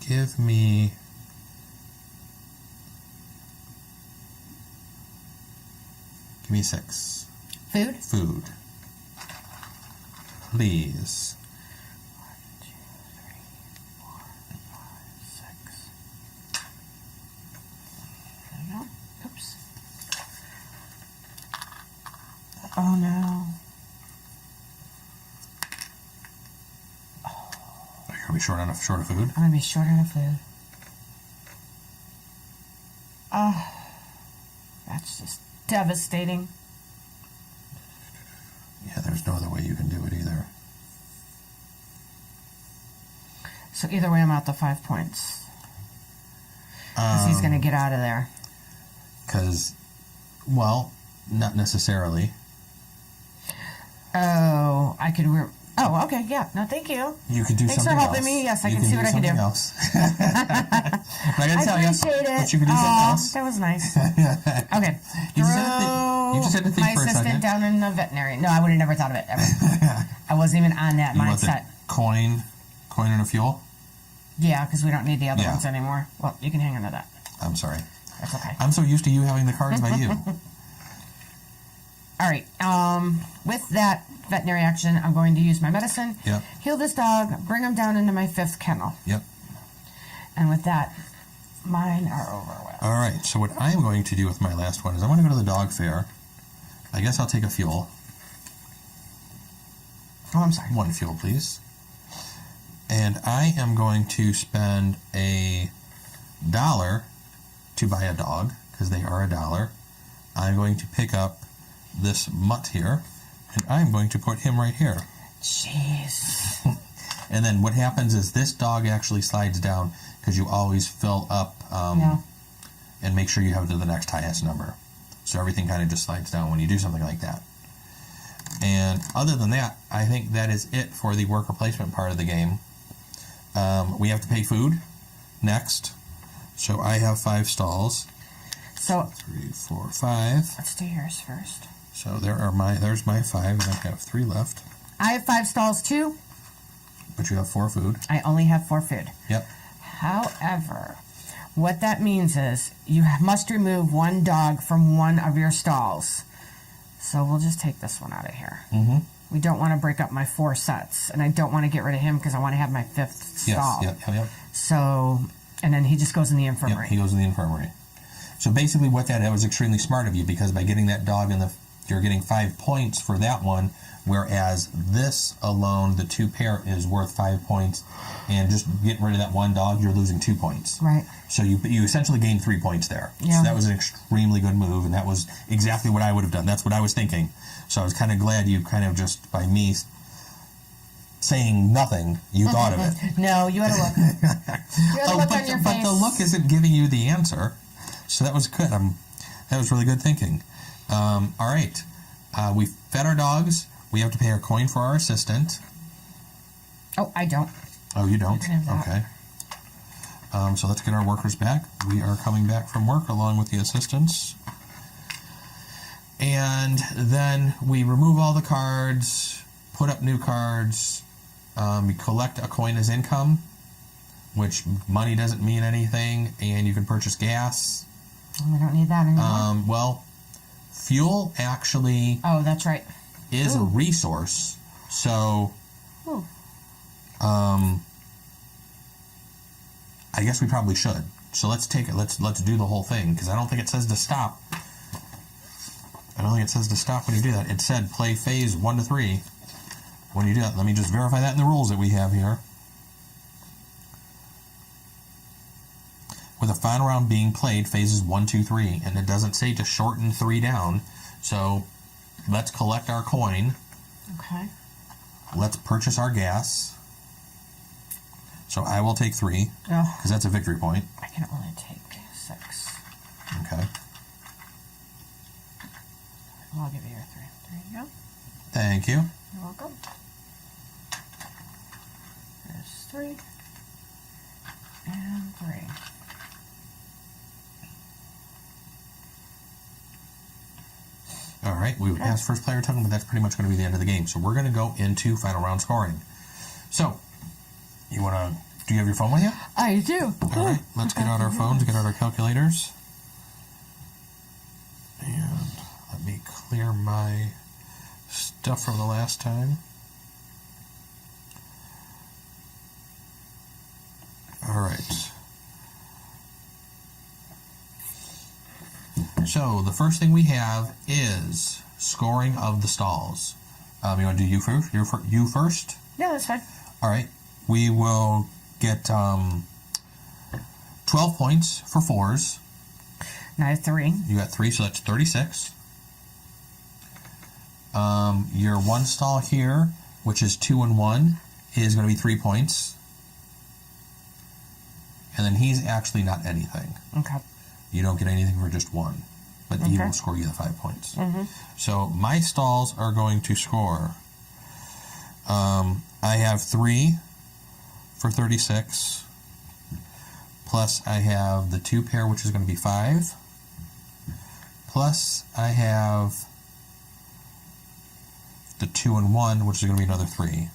Give me... Give me 6. Food? Food. Please. 1, 2, 3, 4, 5, 6. There you go. Oops. Oh no. Are you going to be short of food? I'm going to be short on food. Oh, that's just devastating. Yeah, there's no other way you can do it either. So either way, I'm out the 5 points. Because he's going to get out of there. Because, well, not necessarily. Oh, I could... Oh, okay, yeah. No, thank you. You could do Thanks something else. for helping me. Yes, I can see what I can do. Else. I'm not going to tell you. Appreciate it. But you can do something else. That was nice. Okay. You just had to think my for a second. assistant down in the veterinary. No, I would have never thought of it, ever. I wasn't even on that You want the mindset. coin and a fuel? Yeah, because we don't need the other Yeah. ones anymore. Well, you can hang on to that. I'm sorry. That's okay. I'm so used to you having the cards by you. All right. With that veterinary action, I'm going to use my medicine, Yep. heal this dog, bring him down into my 5th kennel. Yep. And with that, mine are over with. All right. So what I'm going to do with my last one is I'm going to go to the dog fair. I guess I'll take a fuel. Oh, I'm sorry. 1 fuel, please. And I am going to spend $1 to buy a dog, because they are $1. I'm going to pick up this mutt here, and I'm going to put him right here. Jeez. And then what happens is this dog actually slides down, because you always fill up and make sure you have to the next highest number. So everything kind of just slides down when you do something like that. And other than that, I think that is it for the worker placement part of the game. We have to pay food next. So I have 5 stalls. So 3, 4, 5. let's do yours first. So there's my 5, and I have 3 left. I have 5 stalls too. But you have 4 food. I only have 4 food. Yep. However, what that means is you must remove 1 dog from 1 of your stalls. So we'll just take this one out of here. Mm-hmm. We don't want to break up my 4 sets, and I don't want to get rid of him because I want to have my 5th stall. Yes. Yep. So, and then he just goes in the infirmary. Yep. He goes in the infirmary. So basically, that was extremely smart of you, because by getting that dog you're getting 5 points for that one, whereas this alone, the 2 pair, is worth 5 points, and just getting rid of that 1 dog, you're losing 2 points. Right. So you essentially gained 3 points there. Yeah. So that was an extremely good move, and that was exactly what I would have done. That's what I was thinking. So I was kind of glad you kind of just, by me saying nothing. You thought of it. No, you had to look. You had to look on your face. But the look isn't giving you the answer. So that was good. That was really good thinking. All right. We fed our dogs. We have to pay our coin for our assistant. Oh, I don't. Oh, you don't? I don't. Okay. So let's get our workers back. We are coming back from work along with the assistants. And then we remove all the cards, put up new cards. We collect a coin as income, which money doesn't mean anything, and you can purchase gas. We don't need that anymore. Well, fuel actually Oh, that's right. is a resource. So, Ooh. I guess we probably should. So let's take it. Let's do the whole thing, because I don't think it says to stop. I don't think it says to stop when you do that. It said play phase 1 to 3 when you do that. Let me just verify that in the rules that we have here. With a final round being played, phases 1, 2, 3, and it doesn't say to shorten 3 down. So let's collect our coin. Okay. Let's purchase our gas. So I will take 3, Oh, because that's a victory point. I can only take 6. Okay. I'll give you your 3. There you go. Thank you. You're welcome. There's 3. And 3. All right, we would pass first player token, but that's pretty much going to be the end of the game. So we're going to go into final round scoring. So, do you have your phone with you? I do. All right, let's get out our phones, get out our calculators. And let me clear my stuff from the last time. All right. So the first thing we have is scoring of the stalls. You want to do you first? You first? Yeah, that's fine. All right. We will get 12 points for 4s. And I have 3. You got 3, so that's 36. Your 1 stall here, which is 2 and 1, is going to be 3 points. And then he's actually not anything. Okay. You don't get anything for just 1. But he Okay. will score you the 5 points. Mm-hmm. So my stalls are going to score. I have 3 for 36. Plus I have the 2 pair, which is going to be 5. Plus I have the 2 and 1, which is going to be another 3.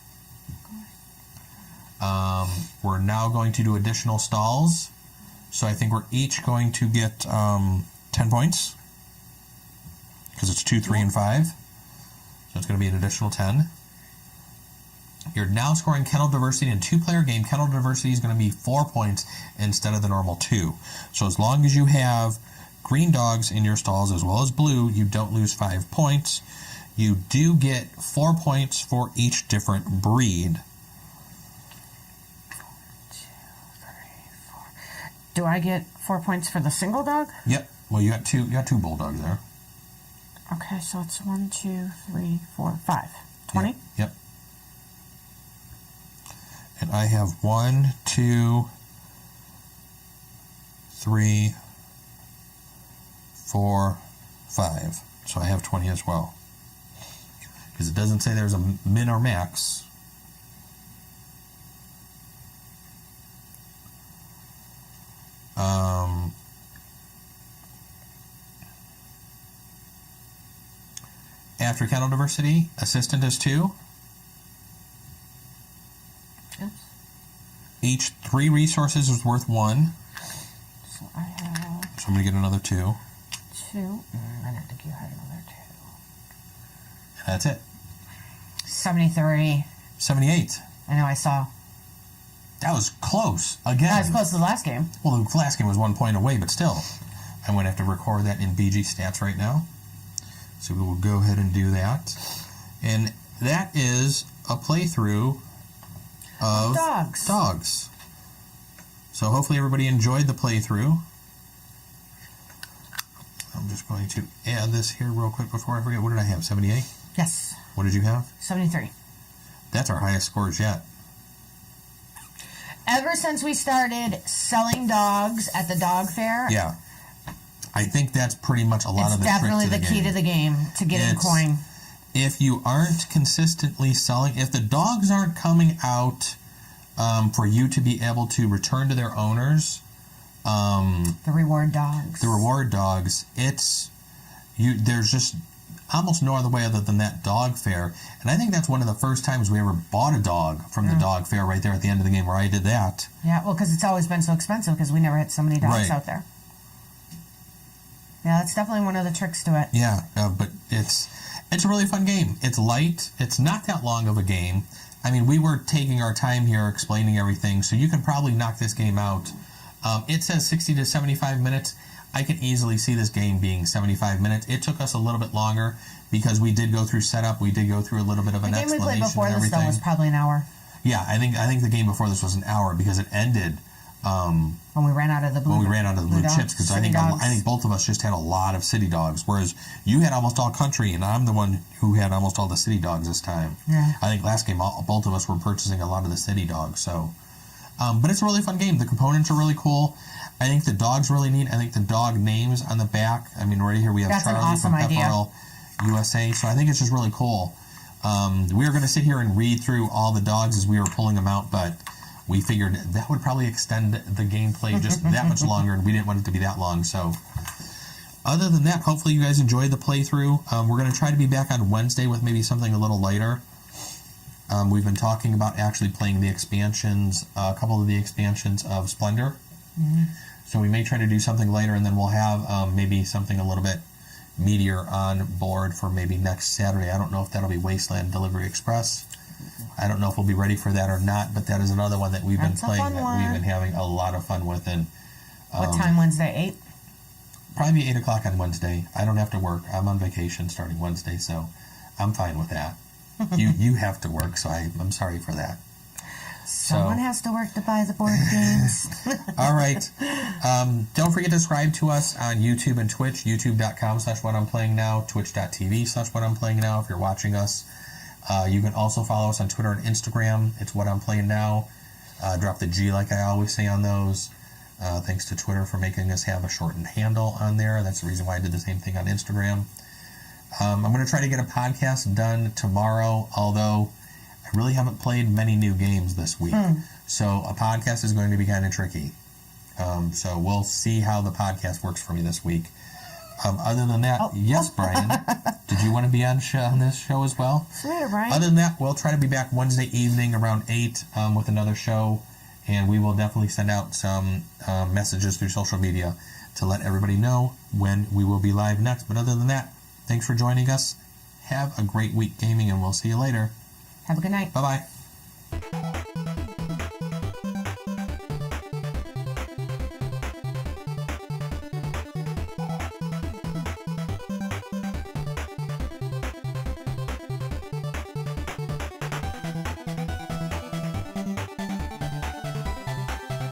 We're now going to do additional stalls. So I think we're each going to get 10 points. Because it's 2, 3, and 5. So it's going to be an additional 10. You're now scoring kennel diversity in a 2-player game. Kennel diversity is going to be 4 points instead of the normal 2. So as long as you have green dogs in your stalls as well as blue, you don't lose 5 points. You do get 4 points for each different breed. 2, 3, 4. Do I get 4 points for the single dog? Yep. Well, you got two bulldogs there. Okay, so it's 1, 2, 3, 4, 5. 20? Yep. And I have 1, 2, 3, 4, 5. So I have 20 as well. Because it doesn't say there's a min or max. After kennel diversity, assistant is 2. Yes. Each 3 resources is worth 1. So I have So I'm going to get another 2. 2. I don't think you had another 2. And that's it. 73. 78. I know I saw. That was close. Again. Not as close to the last game. Well, the last game was 1 point away, but still. I'm going to have to record that in BG Stats right now. So we will go ahead and do that. And that is a playthrough of dogs. So hopefully everybody enjoyed the playthrough. I'm just going to add this here real quick before I forget. What did I have? 78? Yes. What did you have? 73. That's our highest scores yet. Ever since we started selling dogs at the dog fair, Yeah. I think that's pretty much a lot it's of the definitely trick the to key to the game, to getting It's- coin. If you aren't consistently selling, if the dogs aren't coming out for you to be able to return to their owners, The reward dogs. the reward dogs, there's just almost no other way other than that dog fair. And I think that's one of the first times we ever bought a dog from the dog fair right there at the end of the game where I did that. Yeah, well, because it's always been so expensive because we never had so many dogs Right. out there. Yeah, that's definitely one of the tricks to it. Yeah, but it's a really fun game. It's light. It's not that long of a game. I mean, we were taking our time here explaining everything, so you can probably knock this game out. It says 60 to 75 minutes. I can easily see this game being 75 minutes. It took us a little bit longer because we did go through setup. We did go through a little bit of an The game we explanation played before and this, everything. though, was probably an hour Yeah, I think the game before this was an hour because it ended when we ran out of the blue. when we ran out of the blue dogs, chips, because I city think dogs. both of us just had a lot of city dogs, whereas you had almost all country, and I'm the one who had almost all the city dogs this time. Yeah. I think last game both of us were purchasing a lot of the city dogs. So, but it's a really fun game. The components are really cool. I think the dog's really neat. I think the dog names on the back. I mean, right here we have That's an Charlie awesome from idea. FRL USA. So I think it's just really cool. We were going to sit here and read through all the dogs as we were pulling them out, but we figured that would probably extend the gameplay just that much longer, and we didn't want it to be that long. So, other than that, hopefully you guys enjoyed the playthrough. We're going to try to be back on Wednesday with maybe something a little lighter. We've been talking about actually playing the expansions, a couple of the expansions of Splendor. Mm-hmm. So we may try to do something later, and then we'll have maybe something a little bit meatier on board for maybe next Saturday. I don't know if that'll be Wasteland Delivery Express. I don't know if we'll be ready for that or not, but that is another one that we've been That's a playing fun that one. we've been having a lot of fun with. And What time Wednesday? 8? probably 8 o'clock on Wednesday. I don't have to work. I'm on vacation starting Wednesday, so I'm fine with that. You have to work, so I'm sorry for that. Someone has to work to buy the board games. All right. Don't forget to subscribe to us on YouTube and Twitch. YouTube.com/whatimplayingnow. Twitch.tv/whatimplayingnow if you're watching us. You can also follow us on Twitter and Instagram. It's What I'm Playing Now. Drop the G like I always say on those. Thanks to Twitter for making us have a shortened handle on there. That's the reason why I did the same thing on Instagram. I'm going to try to get a podcast done tomorrow, although I really haven't played many new games this week. So a podcast is going to be kind of tricky. So we'll see how the podcast works for me this week. Other than that, yes, Brian. Did you want to be on this show as well? Sure, Brian. Other than that, we'll try to be back Wednesday evening around 8 with another show. And we will definitely send out some messages through social media to let everybody know when we will be live next. But other than that, thanks for joining us. Have a great week gaming, and we'll see you later. Have a good night. Bye-bye.